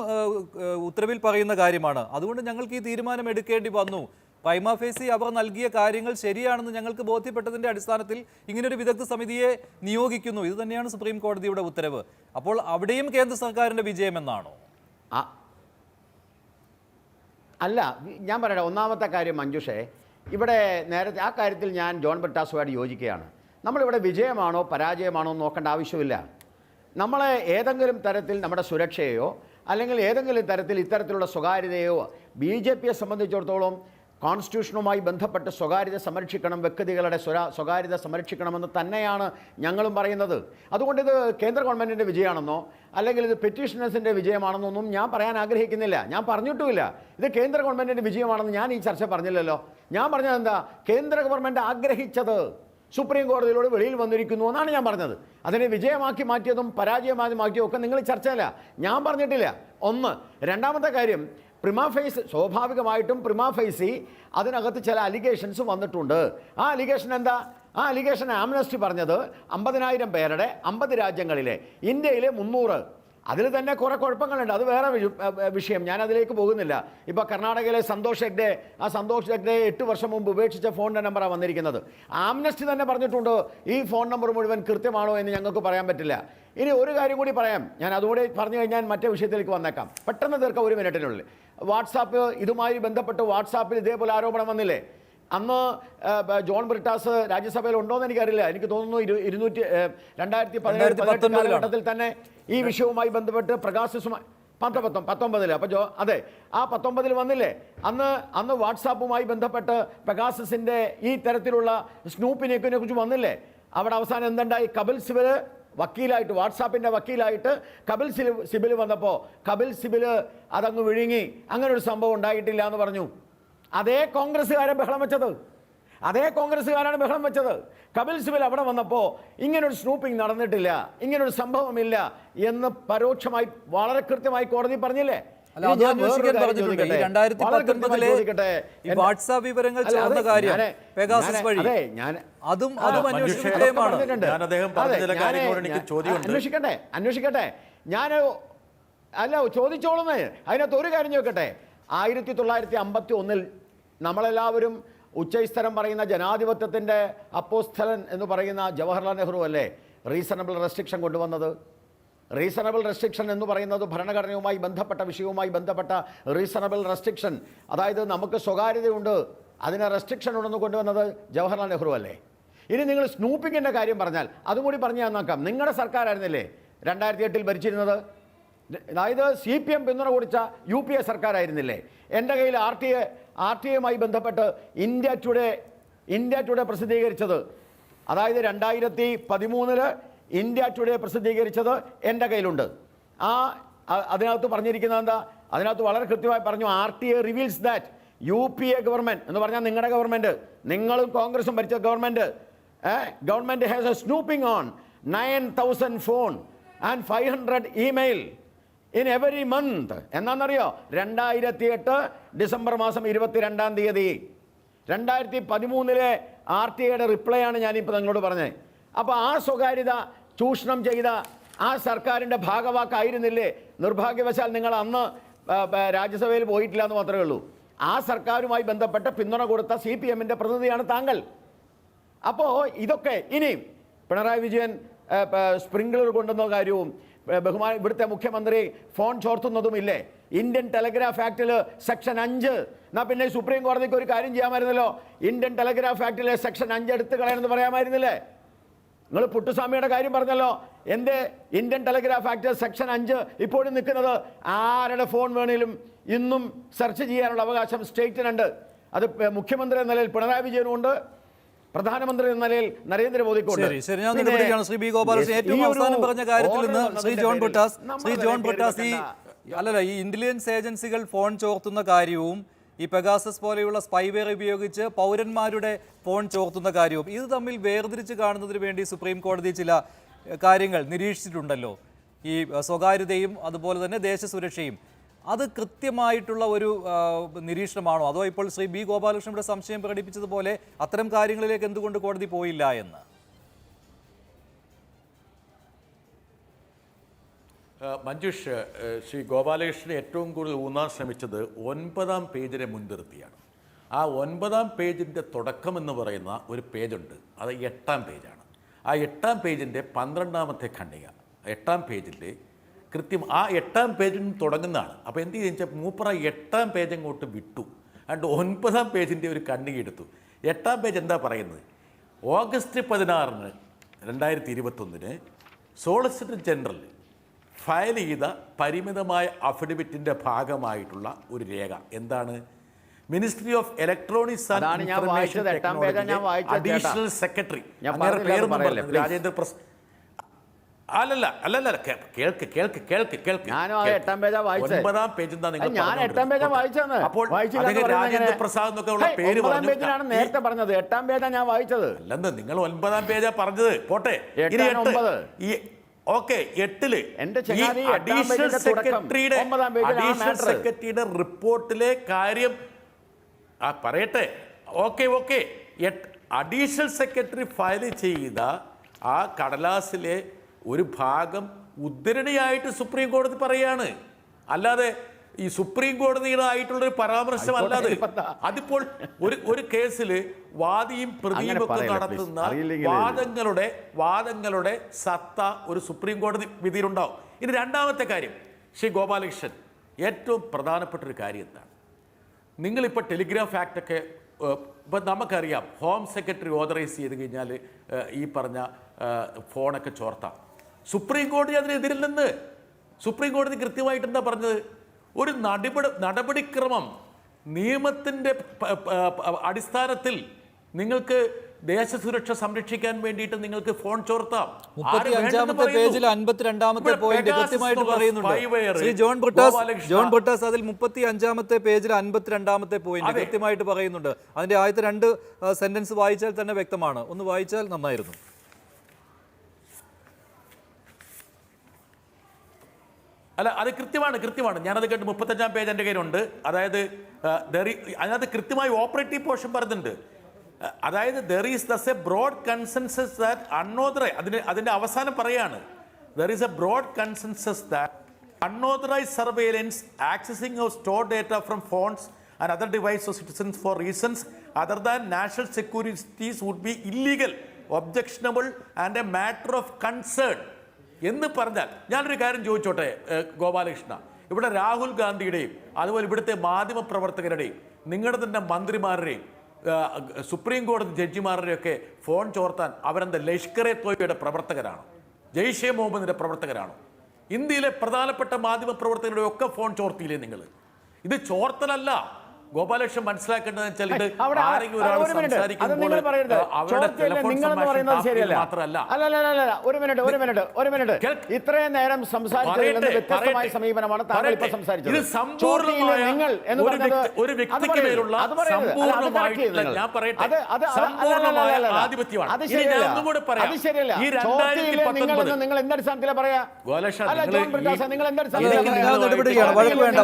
ഉത്തരവിൽ പറയുന്ന കാര്യമാണ്. അതുകൊണ്ട് ഞങ്ങൾക്ക് ഈ തീരുമാനം എടുക്കേണ്ടി വന്നു. പ്രൈമ ഫേസി അവർ നൽകിയ കാര്യങ്ങൾ ശരിയാണെന്ന് ഞങ്ങൾക്ക് ബോധ്യപ്പെട്ടതിൻ്റെ അടിസ്ഥാനത്തിൽ ഇങ്ങനൊരു വിദഗ്ധ സമിതിയെ നിയോഗിക്കുന്നു. ഇത് തന്നെയാണ് സുപ്രീം കോടതിയുടെ ഉത്തരവ്. അപ്പോൾ അവിടെയും കേന്ദ്ര സർക്കാരിൻ്റെ വിജയമെന്നാണോ? അല്ല, ഞാൻ പറയട്ടെ. ഒന്നാമത്തെ കാര്യം മഞ്ജുഷേ, ഇവിടെ നേരത്തെ ആ കാര്യത്തിൽ ഞാൻ ജോൺ ബ്രിട്ടാസുമായിട്ട് യോജിക്കുകയാണ്. നമ്മളിവിടെ വിജയമാണോ പരാജയമാണോ നോക്കേണ്ട ആവശ്യമില്ല. നമ്മളെ ഏതെങ്കിലും തരത്തിൽ നമ്മുടെ സുരക്ഷയെയോ അല്ലെങ്കിൽ ഏതെങ്കിലും തരത്തിൽ ഇത്തരത്തിലുള്ള സ്വകാര്യതയോ BJPയെ സംബന്ധിച്ചിടത്തോളം കോൺസ്റ്റിറ്റ്യൂഷനുമായി ബന്ധപ്പെട്ട് സ്വകാര്യത സംരക്ഷിക്കണം, വ്യക്തികളുടെ സ്വകാര്യത സംരക്ഷിക്കണമെന്ന് തന്നെയാണ് ഞങ്ങളും പറയുന്നത്. അതുകൊണ്ട് ഇത് കേന്ദ്ര ഗവൺമെൻറ്റിൻ്റെ വിജയമാണെന്നോ അല്ലെങ്കിൽ ഇത് പെറ്റീഷനേഴ്സിൻ്റെ വിജയമാണെന്നൊന്നും ഞാൻ പറയാൻ ആഗ്രഹിക്കുന്നില്ല. ഞാൻ പറഞ്ഞിട്ടുമില്ല ഇത് കേന്ദ്ര ഗവൺമെൻറ്റിൻ്റെ വിജയമാണെന്ന്. ഞാൻ ഈ ചർച്ച പറഞ്ഞില്ലല്ലോ. ഞാൻ പറഞ്ഞത് എന്താ? കേന്ദ്ര ഗവൺമെൻറ് ആഗ്രഹിച്ചത് സുപ്രീം കോടതിയിലൂടെ വെളിയിൽ വന്നിരിക്കുന്നു എന്നാണ് ഞാൻ പറഞ്ഞത്. അതിനെ വിജയമാക്കി മാറ്റിയതും പരാജയമാക്കി മാറ്റിയതും ഒക്കെ നിങ്ങൾ ചർച്ചയില്ല, ഞാൻ പറഞ്ഞിട്ടില്ല. ഒന്ന്. രണ്ടാമത്തെ കാര്യം, പ്രിമാ ഫേസ് സ്വാഭാവികമായിട്ടും പ്രിമാ ഫേസി അതിനകത്ത് ചില അലിഗേഷൻസ് വന്നിട്ടുണ്ട്. ആ അലിഗേഷൻ എന്താ? ആ അലിഗേഷൻ ആംനസ്റ്റി പറഞ്ഞത് 50,000 പേരുടെ 50 രാജ്യങ്ങളിലെ, ഇന്ത്യയിലെ 300. അതിൽ തന്നെ കുറേ കുഴപ്പങ്ങളുണ്ട്, അത് വേറെ വിഷയം, ഞാൻ അതിലേക്ക് പോകുന്നില്ല. ഇപ്പോൾ കർണാടകയിലെ സന്തോഷ് ഹെഗ്ഡെ, ആ സന്തോഷ് ഹെഗ്ഡെ 8 വർഷം മുമ്പ് ഉപേക്ഷിച്ച ഫോണിൻ്റെ നമ്പറാണ് വന്നിരിക്കുന്നത്. ആംനസ്റ്റി തന്നെ പറഞ്ഞിട്ടുണ്ട് ഈ ഫോൺ നമ്പർ മുഴുവൻ കൃത്യമാണോ എന്ന് ഞങ്ങൾക്ക് പറയാൻ പറ്റില്ല. ഇനി ഒരു കാര്യം കൂടി പറയാം, ഞാൻ അതുകൂടി പറഞ്ഞു കഴിഞ്ഞാൽ മറ്റേ വിഷയത്തിലേക്ക് വന്നേക്കാം, പെട്ടെന്ന് തീർക്കാം 1 മിനിറ്റിനുള്ളിൽ. വാട്സാപ്പ്, ഇതുമായി ബന്ധപ്പെട്ട് വാട്സാപ്പിൽ ഇതേപോലെ ആരോപണം വന്നില്ലേ? അന്ന് ജോൺ ബ്രിട്ടാസ് രാജ്യസഭയിൽ ഉണ്ടോയെന്ന് എനിക്കറിയില്ല. എനിക്ക് തോന്നുന്നു 2017 കാലഘട്ടത്തിൽ തന്നെ ഈ വിഷയവുമായി ബന്ധപ്പെട്ട് പ്രകാശിസുമായി 19 അപ്പോൾ അതെ, ആ 19 വന്നില്ലേ? അന്ന് വാട്സാപ്പുമായി ബന്ധപ്പെട്ട് പെഗാസസിൻ്റെ ഈ തരത്തിലുള്ള സ്നൂപ്പിനെ കുറിച്ച് വന്നില്ലേ? അവിടെ അവസാനം എന്തുണ്ടായി? കപിൽ സിബൽ വക്കീലായിട്ട്, വാട്സാപ്പിൻ്റെ വക്കീലായിട്ട് കപിൽ സിബൽ വന്നപ്പോൾ കപിൽ സിബൽ അതങ്ങ് വിഴുങ്ങി, അങ്ങനെ ഒരു സംഭവം ഉണ്ടായിട്ടില്ല എന്ന് പറഞ്ഞു. അതേ കോൺഗ്രസ്സുകാരാണ് ബഹളം വെച്ചത്. കപിൽ സിബൽ അവിടെ വന്നപ്പോൾ ഇങ്ങനൊരു സ്നൂപ്പിംഗ് നടന്നിട്ടില്ല, ഇങ്ങനൊരു സംഭവമില്ല എന്ന് പരോക്ഷമായി വളരെ കൃത്യമായി കോടതി പറഞ്ഞില്ലേ? വാട്സാപ്പ് വിവരങ്ങൾ ചേർന്ന കാര്യം പെഗാസസ് വഴി അതും അന്വേഷിക്കട്ടെ. ഞാൻ അല്ല ചോദിച്ചോളുന്നേ. അതിനകത്ത് ഒരു കാര്യം ചോദിക്കട്ടെ. 1951 നമ്മളെല്ലാവരും ഉച്ചസ്ഥലം പറയുന്ന ജനാധിപത്യത്തിൻ്റെ അപ്പോസ്തലൻ എന്ന് പറയുന്ന ജവഹർലാൽ നെഹ്റു അല്ലേ റീസണബിൾ റെസ്ട്രിക്ഷൻ കൊണ്ടുവന്നത്? റീസണബിൾ റെസ്ട്രിക്ഷൻ എന്ന് പറയുന്നത് ഭരണഘടനയുമായി ബന്ധപ്പെട്ട വിഷയവുമായി ബന്ധപ്പെട്ട റീസണബിൾ റെസ്ട്രിക്ഷൻ, അതായത് നമുക്ക് സ്വകാര്യതയുണ്ട്, അതിന് റെസ്ട്രിക്ഷൻ ഉണ്ടെന്ന് കൊണ്ടുവന്നത് ജവഹർലാൽ നെഹ്റു അല്ലേ? ഇനി നിങ്ങൾ സ്നൂപ്പിങ്ങിൻ്റെ കാര്യം പറഞ്ഞാൽ അതും കൂടി പറഞ്ഞു തന്നേക്കാം. നിങ്ങളുടെ സർക്കാരായിരുന്നില്ലേ 2008 ഭരിച്ചിരുന്നത്? അതായത് CPM പിന്തുണ കൊടുത്ത UPA സർക്കാരായിരുന്നില്ലേ? എൻ്റെ കയ്യിൽ RTA യുമായി ബന്ധപ്പെട്ട് ഇന്ത്യ ടുഡേ പ്രസിദ്ധീകരിച്ചത്, അതായത് 2013 ഇന്ത്യ ടുഡേ പ്രസിദ്ധീകരിച്ചത് എൻ്റെ കയ്യിലുണ്ട്. അതിനകത്ത് പറഞ്ഞിരിക്കുന്നത് എന്താ? അതിനകത്ത് വളരെ കൃത്യമായി പറഞ്ഞു, RTA reveals that UPA government എന്ന് പറഞ്ഞാൽ നിങ്ങളുടെ ഗവൺമെൻറ്, നിങ്ങളും കോൺഗ്രസും ഭരിച്ച government has a snooping on 9,000 phone and 500 email in every month. എന്നാണെന്നറിയോ? 2008 ഡിസംബർ മാസം 22-ാം തീയതി 2013 RTA റിപ്ലൈ ആണ് ഞാനിപ്പോൾ നിങ്ങളോട് പറഞ്ഞത്. അപ്പോൾ ആ സ്വകാര്യത ചൂഷണം ചെയ്ത ആ സർക്കാരിൻ്റെ ഭാഗവാക്കായിരുന്നില്ലേ? നിർഭാഗ്യവശാൽ നിങ്ങൾ അന്ന് രാജ്യസഭയിൽ പോയിട്ടില്ല എന്ന് മാത്രമേ ഉള്ളൂ. ആ സർക്കാരുമായി ബന്ധപ്പെട്ട പിന്തുണ കൊടുത്ത CPM-ന്റെ പ്രതിനിധിയാണ് താങ്കൾ. അപ്പോൾ ഇതൊക്കെ ഇനിയും പിണറായി വിജയൻ സ്പ്രിംഗ്ലർ കൊണ്ടുവന്ന കാര്യവും ഇവിടുത്തെ മുഖ്യമന്ത്രി ഫോൺ ചോർത്തുന്നതുമില്ലേ? ഇന്ത്യൻ ടെലഗ്രാഫ് ആക്ടിൽ സെക്ഷൻ 5 എന്നാൽ പിന്നെ സുപ്രീം കോടതിക്ക് ഒരു കാര്യം ചെയ്യാമായിരുന്നല്ലോ. ഇന്ത്യൻ ടെലഗ്രാഫ് ആക്ടിലെ സെക്ഷൻ 5 എടുത്തു കളയണമെന്ന് പറയാമായിരുന്നില്ലേ? നിങ്ങൾ പുട്ടുസ്വാമിയുടെ കാര്യം പറഞ്ഞല്ലോ. എൻ്റെ ഇന്ത്യൻ ടെലഗ്രാഫ് ആക്ട് സെക്ഷൻ 5 ഇപ്പോഴും നിൽക്കുന്നത് ആരുടെ ഫോൺ വേണേലും ഇന്നും സെർച്ച് ചെയ്യാനുള്ള അവകാശം സ്റ്റേറ്റിനുണ്ട്. അത് മുഖ്യമന്ത്രി എന്ന നിലയിൽ പിണറായി വിജയനുമുണ്ട്, പ്രധാനമന്ത്രി എന്ന നിലയിൽ നരേന്ദ്രമോദിക്കുണ്ട്. ശ്രീ ബി ഗോപാലകൃഷ്ണൻ ഏറ്റവും അവസാനം പറഞ്ഞ കാര്യത്തിൽ നിന്ന് ശ്രീ ജോൺ ബ്രിട്ടാസ് ഈ ഇന്റലിജൻസ് ഏജൻസികൾ ഫോൺ ചോർത്തുന്ന കാര്യവും ഈ പെഗാസസ് പോലെയുള്ള സ്പൈവെയർ ഉപയോഗിച്ച് പൗരന്മാരുടെ ഫോൺ ചോർത്തുന്ന കാര്യവും ഇത് തമ്മിൽ വേർതിരിച്ച് കാണുന്നതിന് വേണ്ടി സുപ്രീം കോടതി ചില കാര്യങ്ങൾ നിരീക്ഷിച്ചിട്ടുണ്ടല്ലോ. ഈ സ്വകാര്യതയും അതുപോലെ തന്നെ ദേശസുരക്ഷയും. അത് കൃത്യമായിട്ടുള്ള ഒരു നിരീക്ഷണമാണോ? അതോ ഇപ്പോൾ ശ്രീ ബി ഗോപാലകൃഷ്ണന്റെ സംശയം പ്രകടിപ്പിച്ചതുപോലെ അത്തരം കാര്യങ്ങളിലേക്ക് എന്തുകൊണ്ട് കോടതി പോയില്ല എന്ന്? മഞ്ജുഷ്, ശ്രീ ഗോപാലകൃഷ്ണൻ ഏറ്റവും കൂടുതൽ ഊന്നാൻ ശ്രമിച്ചത് 9-ാം പേജിനെ മുൻനിർത്തിയാണ്. ആ 9-ാം പേജിൻ്റെ തുടക്കം എന്ന് പറയുന്ന ഒരു പേജുണ്ട്, അത് 8-ാം പേജാണ്. ആ 8-ാം പേജിൻ്റെ 12-ാമത്തെ ഖണ്ഡിക 8-ാം പേജിൻ്റെ കൃത്യം ആ 8-ാം പേജിൽ നിന്ന് തുടങ്ങുന്നതാണ്. അപ്പോൾ എന്ത് ചോദിച്ചാൽ മൂപ്പറ 8-ാം പേജ് അങ്ങോട്ട് വിട്ടു, അതുകൊണ്ട് 9-ാം പേജിൻ്റെ ഒരു ഖണ്ഡിക എടുത്തു. 8-ാം പേജ് എന്താ പറയുന്നത്? ഓഗസ്റ്റ് 16, 2021 സോളിസിറ്റർ ജനറൽ ഫയൽ ചെയ്ത പരിമിതമായ അഫിഡവിറ്റിൻ്റെ ഭാഗമായിട്ടുള്ള ഒരു രേഖ എന്താണ്? Ministry of electronics and information technology additional secretary Rajendra Prasad. അല്ലല്ല കേൾക്ക്. 9-ാം പേജ് എന്താ നിങ്ങൾ? അപ്പോൾ രാജേന്ദ്ര പ്രസാദ് എന്നൊക്കെ ഉള്ള പേര് നേരത്തെ പറഞ്ഞത് 8-ാം പേജാ ഞാൻ വായിച്ചത്. അല്ലെന്ന് നിങ്ങൾ 9-ാം പേജാ പറഞ്ഞത്. പോട്ടെ, ഓക്കെ 8-ല് അഡീഷണൽ സെക്രട്ടറിയുടെ റിപ്പോർട്ടിലെ കാര്യം പറയട്ടെ. ഓക്കെ അഡീഷണൽ സെക്രട്ടറി ഫയൽ ചെയ്ത ആ കടലാസിലെ ഒരു ഭാഗം ഉദ്ധരണിയായിട്ട് സുപ്രീം കോടതി പറയാണ്, അല്ലാതെ ഈ സുപ്രീം കോടതിയുടെ ആയിട്ടുള്ളൊരു പരാമർശം അല്ലാതെ. അതിപ്പോൾ ഒരു കേസിൽ വാദിയും പ്രതിയും ഒക്കെ നടത്തുന്ന വാദങ്ങളുടെ സത്ത ഒരു സുപ്രീം കോടതി വിധിയിലുണ്ടാവും. ഇനി രണ്ടാമത്തെ കാര്യം, ശ്രീ ഗോപാലകൃഷ്ണൻ, ഏറ്റവും പ്രധാനപ്പെട്ട ഒരു കാര്യം എന്താണ്? നിങ്ങളിപ്പോൾ ടെലിഗ്രാഫ് ആക്ടൊക്കെ ഇപ്പം നമുക്കറിയാം, ഹോം സെക്രട്ടറി ഓതറൈസ് ചെയ്ത് കഴിഞ്ഞാൽ ഈ പറഞ്ഞ ഫോണൊക്കെ ചോർത്താം. സുപ്രീം കോടതി അതിനെതിരില്ലെന്ന് സുപ്രീം കോടതി കൃത്യമായിട്ട് എന്താ പറഞ്ഞത്? ഒരു നടപടിക്രമം നിയമത്തിൻ്റെ അടിസ്ഥാനത്തിൽ നിങ്ങൾക്ക് ദേശസുരക്ഷ സംരക്ഷിക്കാൻ വേണ്ടിയിട്ട് നിങ്ങൾക്ക് ഫോൺ ചോർത്താം. 35-ാമത്തെ പേജിൽ 52-ാമത്തെ പോയിന്റ് കൃത്യമായിട്ട് പറയുന്നുണ്ട് ശ്രീ ജോൺ ബ്രിട്ടാസ്. അതിൽ 35-ാമത്തെ പേജിൽ 52-ാമത്തെ പോയിന്റ് കൃത്യമായിട്ട് പറയുന്നുണ്ട്. അതിന്റെ ആദ്യത്തെ 2 സെന്റൻസ് വായിച്ചാൽ തന്നെ വ്യക്തമാണ്. ഒന്ന് വായിച്ചാൽ നന്നായിരുന്നു. അല്ല, അത് കൃത്യമാണ്. ഞാനത് കേട്ട് 35-ാം പേജ് എൻ്റെ കയ്യിലുണ്ട്. അതായത് അതിനകത്ത് കൃത്യമായി ഓപ്പറേറ്റീവ് പോർഷൻ പറയുന്നുണ്ട്. അതായത് there is thus a broad consensus that unauthorised, അതിൻ്റെ അവസാനം പറയാണ്, there is a broad consensus that unauthorised surveillance accessing of store data from phones and other devices of citizens for reasons other than national securities would be illegal, objectionable and a matter of concern എന്ന് പറഞ്ഞാൽ. ഞാനൊരു കാര്യം ചോദിച്ചോട്ടെ ഗോപാലകൃഷ്ണ, ഇവിടെ രാഹുൽ ഗാന്ധിയുടെയും അതുപോലെ ഇവിടുത്തെ മാധ്യമ പ്രവർത്തകരുടെയും നിങ്ങളുടെ തന്നെ മന്ത്രിമാരുടെയും സുപ്രീം കോടതി ജഡ്ജിമാരുടെയൊക്കെ ഫോൺ ചോർത്താൻ അവരെന്താ ലഷ്കർ എ തോയ്ബയുടെ പ്രവർത്തകരാണോ? ജെയ്ഷെ മുഹമ്മദിന്റെ പ്രവർത്തകരാണോ? ഇന്ത്യയിലെ പ്രധാനപ്പെട്ട മാധ്യമ പ്രവർത്തകരുടെ ഒക്കെ ഫോൺ ചോർത്തിയില്ലേ നിങ്ങൾ? ഇത് ചോർത്തലല്ല. ഗോപാലകൃഷ്ണൻ മനസ്സിലാക്കേണ്ടതെന്ന് വെച്ചാൽ ഇത് ആരെങ്കിലും ഒരാൾ സംസാരിക്കുമ്പോൾ അവരുടെ ടെലിഫോൺ സംഭാഷണം മാത്രമല്ല. ഇത്രയും നേരം സംസാരിച്ചതിൽ വ്യത്യസ്തമായ സമീപനമാണ് താങ്കൾ ഇപ്പോൾ സംസാരിച്ചത്. ഇത് സമ്പൂർണ്ണമായ ഒരു വ്യക്തിക്ക് മേലുള്ള സമ്പൂർണ്ണമായിട്ടുള്ള, ഞാൻ പറയട്ടെ, സമ്പൂർണ്ണമായ ആധിപത്യമാണ്. ഇനി ഞാൻ ഒന്നും കൂടെ പറയാം. ഈ 2019 നിങ്ങൾ എന്തടിസ്ഥാനത്തിലാണ് പറയാ? നിങ്ങൾ നടപടിയാണ്. വഴക്ക് വേണ്ട,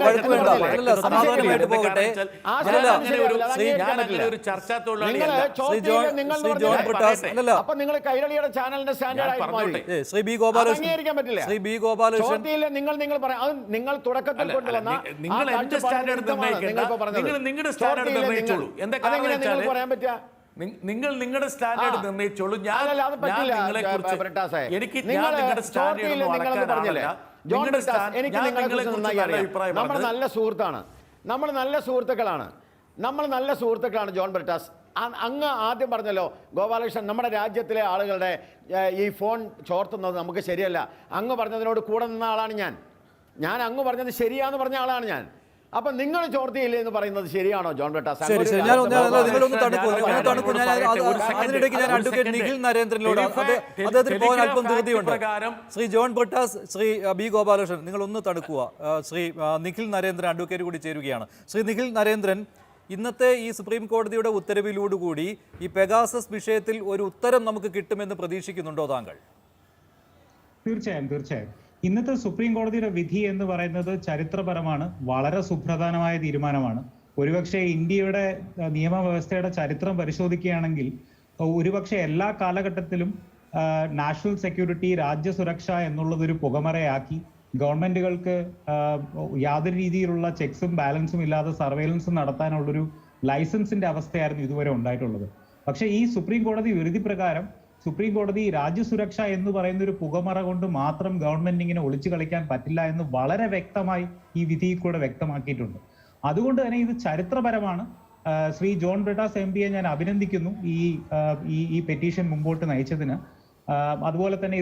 സമാധാനമായിട്ട് പോകട്ടെ. ആ അല്ലല്ല, സ്ഥാനം അങ്ങനെ ഒരു ശരിയാവില്ല. അത് ശ്രീ അംഗീകരിക്കാൻ ഞാൻ പറ്റില്ല. അങ്ങനെ ഒരു ചർച്ചാ തൊഴിലാളിയല്ല. നിങ്ങള് ശ്രീ ചോദ്യത്തിൽ നിങ്ങൾ ശ്രീ ജോൺ പറഞ്ഞില്ലേ? ബ്രിട്ടാസ് അല്ലല്ല അപ്പൊ നിങ്ങൾ കൈരളിയുടെ ചാനലിന്റെ സ്റ്റാൻഡേർഡ് ആയി മാറി. ശ്രീ ബി അത് ഗോപാലകൃഷ്ണൻ അംഗീകരിക്കാൻ പറ്റില്ല. ശ്രീ ബി ഗോപാലകൃഷ്ണൻ ചോദ്യത്തിൽ നിങ്ങൾ പറയാം അത് നിങ്ങൾ തുടക്കത്തിൽ കൊണ്ടുവന്ന നിങ്ങൾ എന്റെ സ്റ്റാൻഡേർഡ് നിർണ്ണയിക്കേണ്ട. നിങ്ങളുടെ സ്റ്റാൻഡേർഡ് നിർണ്ണയിച്ചോളൂ. എന്താ കാരണം വെച്ചാൽ പറയാൻ പറ്റുക നിങ്ങൾ നിങ്ങളുടെ സ്റ്റാൻഡേർഡ് നിർണ്ണയിച്ചോളൂ. ഞാൻ നിങ്ങളെ കുറിച്ച് എനിക്ക് ഞാൻ നിങ്ങളുടെ സ്റ്റാൻഡേർഡ് ഒന്നും അളക്കാൻ ആളല്ല. ജോൺ ബ്രിട്ടാസ്, എനിക്ക് ഞാൻ നിങ്ങളെ നിങ്ങളെ കുറിച്ച് കുറിച്ച് നന്നായി നല്ല അറിയാം. അഭിപ്രായം നമ്മൾ നല്ല സുഹൃത്തുക്കളാണ്, നമ്മൾ നല്ല സുഹൃത്തുക്കളാണ് ജോൺ ബ്രിട്ടാസ്. അങ്ങ് ആദ്യം പറഞ്ഞല്ലോ ഗോപാലകൃഷ്ണൻ, നമ്മുടെ രാജ്യത്തിലെ ആളുകളുടെ ഈ ഫോൺ ചോർത്തുന്നത് നമുക്ക് ശരിയല്ല. അങ്ങ് പറഞ്ഞതിനോട് കൂടെ നിന്ന ആളാണ് ഞാൻ അങ്ങ് പറഞ്ഞത് ശരിയാന്ന് പറഞ്ഞ ആളാണ് ഞാൻ. അപ്പൊ നിങ്ങൾ ചോർത്തിയില്ലേ എന്ന് പറയുന്നത് ശരിയാണോ ജോൺ ബ്രിട്ടാസ്? ശരി ശരി, നിങ്ങളൊന്ന് തണുക്കൂ. അതിനിടയ്ക്ക് ഞാൻ അഡ്വക്കേറ്റ് നിഖിൽ നരേന്ദ്രനോട് അദ്ദേഹത്തിന് പോകാൻ അല്പം ധൃതിയുണ്ട്. ശ്രീ ജോൺ ബ്രിട്ടാസ്, ശ്രീ ബി ഗോപാലകൃഷ്ണൻ, നിങ്ങളൊന്ന് തണുക്കുക. ശ്രീ നിഖിൽ നരേന്ദ്രൻ അഡ്വക്കേറ്റ് കൂടി ചേരുകയാണ്. ശ്രീ നിഖിൽ നരേന്ദ്രൻ, ഇന്നത്തെ ഈ സുപ്രീം കോടതിയുടെ ഉത്തരവിലോടുകൂടി ഈ പെഗാസസ് വിഷയത്തിൽ ഒരു ഉത്തരം നമുക്ക് കിട്ടുമെന്ന് പ്രതീക്ഷിക്കുന്നുണ്ടോ താങ്കൾ? തീർച്ചയായും ഇന്നത്തെ സുപ്രീം കോടതിയുടെ വിധി എന്ന് പറയുന്നത് ചരിത്രപരമാണ്, വളരെ സുപ്രധാനമായ തീരുമാനമാണ്. ഒരുപക്ഷെ ഇന്ത്യയുടെ നിയമവ്യവസ്ഥയുടെ ചരിത്രം പരിശോധിക്കുകയാണെങ്കിൽ ഒരുപക്ഷെ എല്ലാ കാലഘട്ടത്തിലും നാഷണൽ സെക്യൂരിറ്റി, രാജ്യസുരക്ഷ എന്നുള്ളതൊരു പുകമറയാക്കി ഗവൺമെന്റുകൾക്ക് യാതൊരു രീതിയിലുള്ള ചെക്സും ബാലൻസും ഇല്ലാതെ സർവൈലൻസ് നടത്താനുള്ളൊരു ലൈസൻസിന്റെ അവസ്ഥയായിരുന്നു ഇതുവരെ ഉണ്ടായിട്ടുള്ളത്. പക്ഷേ ഈ സുപ്രീം കോടതി വിധി പ്രകാരം സുപ്രീം കോടതി രാജ്യസുരക്ഷ എന്ന് പറയുന്ന ഒരു പുകമറ കൊണ്ട് മാത്രം ഗവൺമെന്റ് ഇങ്ങനെ ഒളിച്ചു കളിക്കാൻ പറ്റില്ല എന്ന് വളരെ വ്യക്തമായി ഈ വിധിയിൽ കൂടെ വ്യക്തമാക്കിയിട്ടുണ്ട്. അതുകൊണ്ട് തന്നെ ഇത് ചരിത്രപരമാണ്. ശ്രീ ജോൺ ബ്രിട്ടാസ് MP ഞാൻ അഭിനന്ദിക്കുന്നു ഈ പെറ്റീഷൻ മുമ്പോട്ട് നയിച്ചതിന്. അതുപോലെ തന്നെ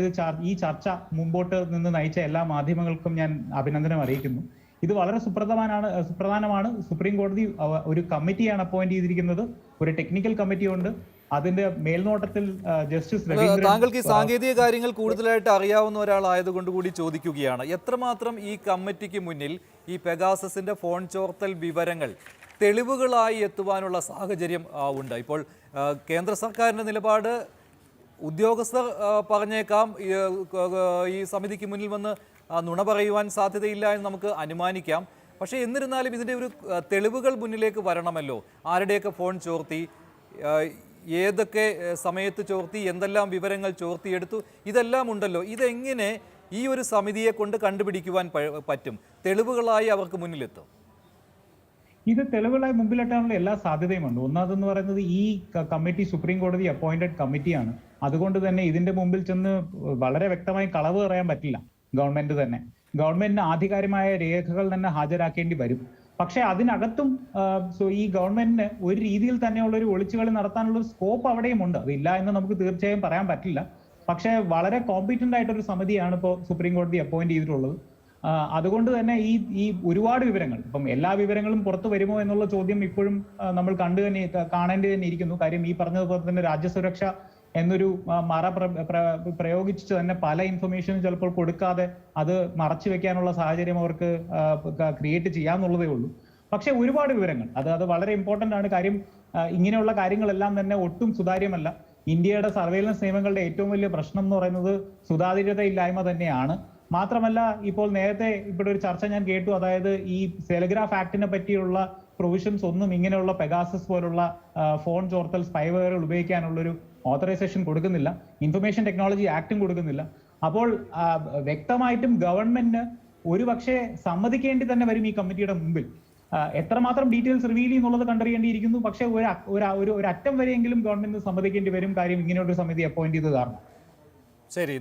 ഈ ചർച്ച മുമ്പോട്ട് നിന്ന് നയിച്ച എല്ലാ മാധ്യമങ്ങൾക്കും ഞാൻ അഭിനന്ദനം അറിയിക്കുന്നു. ഇത് വളരെ സുപ്രധാനമാണ്. സുപ്രീം കോടതി ഒരു കമ്മിറ്റിയാണ് അപ്പോയിന്റ് ചെയ്തിരിക്കുന്നത്, ഒരു ടെക്നിക്കൽ കമ്മിറ്റി ഉണ്ട്. അതിന്റെ മേൽനോട്ടത്തിൽ ജസ്റ്റിസ് രവീന്ദ്രൻ. താങ്കൾക്ക് ഈ സാങ്കേതിക കാര്യങ്ങൾ കൂടുതലായിട്ട് അറിയാവുന്ന ഒരാളായതുകൊണ്ട് കൂടി ചോദിക്കുകയാണ്, എത്രമാത്രം ഈ കമ്മിറ്റിക്ക് മുന്നിൽ ഈ പെഗാസസിന്റെ ഫോൺ ചോർത്തൽ വിവരങ്ങൾ തെളിവുകളായി എത്തുവാനുള്ള സാഹചര്യം ഉണ്ട്? ഇപ്പോൾ കേന്ദ്ര സർക്കാരിന്റെ നിലപാട് ഉദ്യോഗസ്ഥർ പറഞ്ഞേക്കാം, ഈ സമിതിക്ക് മുന്നിൽ വന്ന് നുണ പറയുവാൻ സാധ്യതയില്ല എന്ന് നമുക്ക് അനുമാനിക്കാം. പക്ഷേ എന്നിരുന്നാലും ഇതിൻ്റെ ഒരു തെളിവുകൾ മുന്നിലേക്ക് വരണമല്ലോ. ആരുടെയൊക്കെ ഫോൺ ചോർത്തി, ഏതൊക്കെ സമയത്ത് ചോർത്തി, എന്തെല്ലാം വിവരങ്ങൾ ചോർത്തിയെടുത്തു, ഇതെല്ലാം ഉണ്ടല്ലോ. ഇതെങ്ങനെ ഈ ഒരു സമിതിയെ കൊണ്ട് കണ്ടുപിടിക്കുവാൻ പറ്റും? തെളിവുകളായി അവർക്ക് മുന്നിലെത്തും? ഇത് തെളിവുകളായി മുമ്പിലെത്താനുള്ള എല്ലാ സാധ്യതയുമുണ്ട്. ഒന്നാമതെന്ന് പറയുന്നത് ഈ കമ്മിറ്റി സുപ്രീം കോടതി അപ്പോയിന്റഡ് കമ്മിറ്റിയാണ്. അതുകൊണ്ട് തന്നെ ഇതിന്റെ മുമ്പിൽ ചെന്ന് വളരെ വ്യക്തമായി കളവ് പറയാൻ പറ്റില്ല. ഗവൺമെന്റിന് ആധികാരികമായ രേഖകൾ തന്നെ ഹാജരാക്കേണ്ടി വരും. പക്ഷെ അതിനകത്തും ഈ ഗവൺമെന്റിന് ഒരു രീതിയിൽ തന്നെയുള്ള ഒരു ഒളിച്ചുകളി നടത്താനുള്ള സ്കോപ്പ് അവിടെയും ഉണ്ട്. അതില്ല എന്ന് നമുക്ക് തീർച്ചയായും പറയാൻ പറ്റില്ല. പക്ഷെ വളരെ കോമ്പീറ്റന്റ് ആയിട്ടൊരു സമിതിയാണ് ഇപ്പോൾ സുപ്രീം കോടതി അപ്പോയിന്റ് ചെയ്തിട്ടുള്ളത്. അതുകൊണ്ട് തന്നെ ഈ ഒരുപാട് വിവരങ്ങൾ, ഇപ്പം എല്ലാ വിവരങ്ങളും പുറത്തു വരുമോ എന്നുള്ള ചോദ്യം ഇപ്പോഴും നമ്മൾ കാണേണ്ടി തന്നെ ഇരിക്കുന്നു. കാര്യം ഈ പറഞ്ഞതുപോലെ തന്നെ രാജ്യസുരക്ഷ എന്നൊരു മറ പ്രയോഗിച്ച് തന്നെ പല ഇൻഫർമേഷനും ചിലപ്പോൾ കൊടുക്കാതെ അത് മറച്ചു വെക്കാനുള്ള സാഹചര്യം അവർക്ക് ക്രിയേറ്റ് ചെയ്യാന്നുള്ളതേ ഉള്ളൂ. പക്ഷെ ഒരുപാട് വിവരങ്ങൾ അത് വളരെ ഇമ്പോർട്ടന്റ് ആണ്. കാര്യം ഇങ്ങനെയുള്ള കാര്യങ്ങളെല്ലാം തന്നെ ഒട്ടും സുതാര്യമല്ല. ഇന്ത്യയുടെ സർവൈലൻസ് നിയമങ്ങളുടെ ഏറ്റവും വലിയ പ്രശ്നം എന്ന് പറയുന്നത് സുതാര്യതയില്ലായ്മ തന്നെയാണ്. മാത്രമല്ല, ഇപ്പോൾ നേരത്തെ ഇവിടെ ഒരു ചർച്ച ഞാൻ കേട്ടു, അതായത് ഈ ടെലിഗ്രാഫ് ആക്ടിനെ പറ്റിയുള്ള പ്രൊവിഷൻസ് ഒന്നും ഇങ്ങനെയുള്ള പെഗാസസ് പോലുള്ള ഫോൺ ചോർത്തൽ സ്പൈവെയറുകൾ ഉപയോഗിക്കാനുള്ളൊരു ഓതറൈസേഷൻ കൊടുക്കുന്നില്ല. ഇൻഫർമേഷൻ ടെക്നോളജി ആക്ടും കൊടുക്കുന്നില്ല. അപ്പോൾ വ്യക്തമായിട്ടും ഗവൺമെന്റിന് ഒരുപക്ഷെ സമ്മതിക്കേണ്ടി തന്നെ വരും ഈ കമ്മിറ്റിയുടെ മുമ്പിൽ. എത്രമാത്രം ഡീറ്റെയിൽസ് റിവീൽ ചെയ്യുന്നുള്ളത് കണ്ടറിയേണ്ടിയിരിക്കുന്നു. പക്ഷെ ഒരു അറ്റം വരെയെങ്കിലും ഗവൺമെന്റിന് സമ്മതിക്കേണ്ടി വരും. കാര്യം ഇങ്ങനെയൊരു സമിതി അപ്പോയിന്റ് ചെയ്ത് കാരണം. ശരി.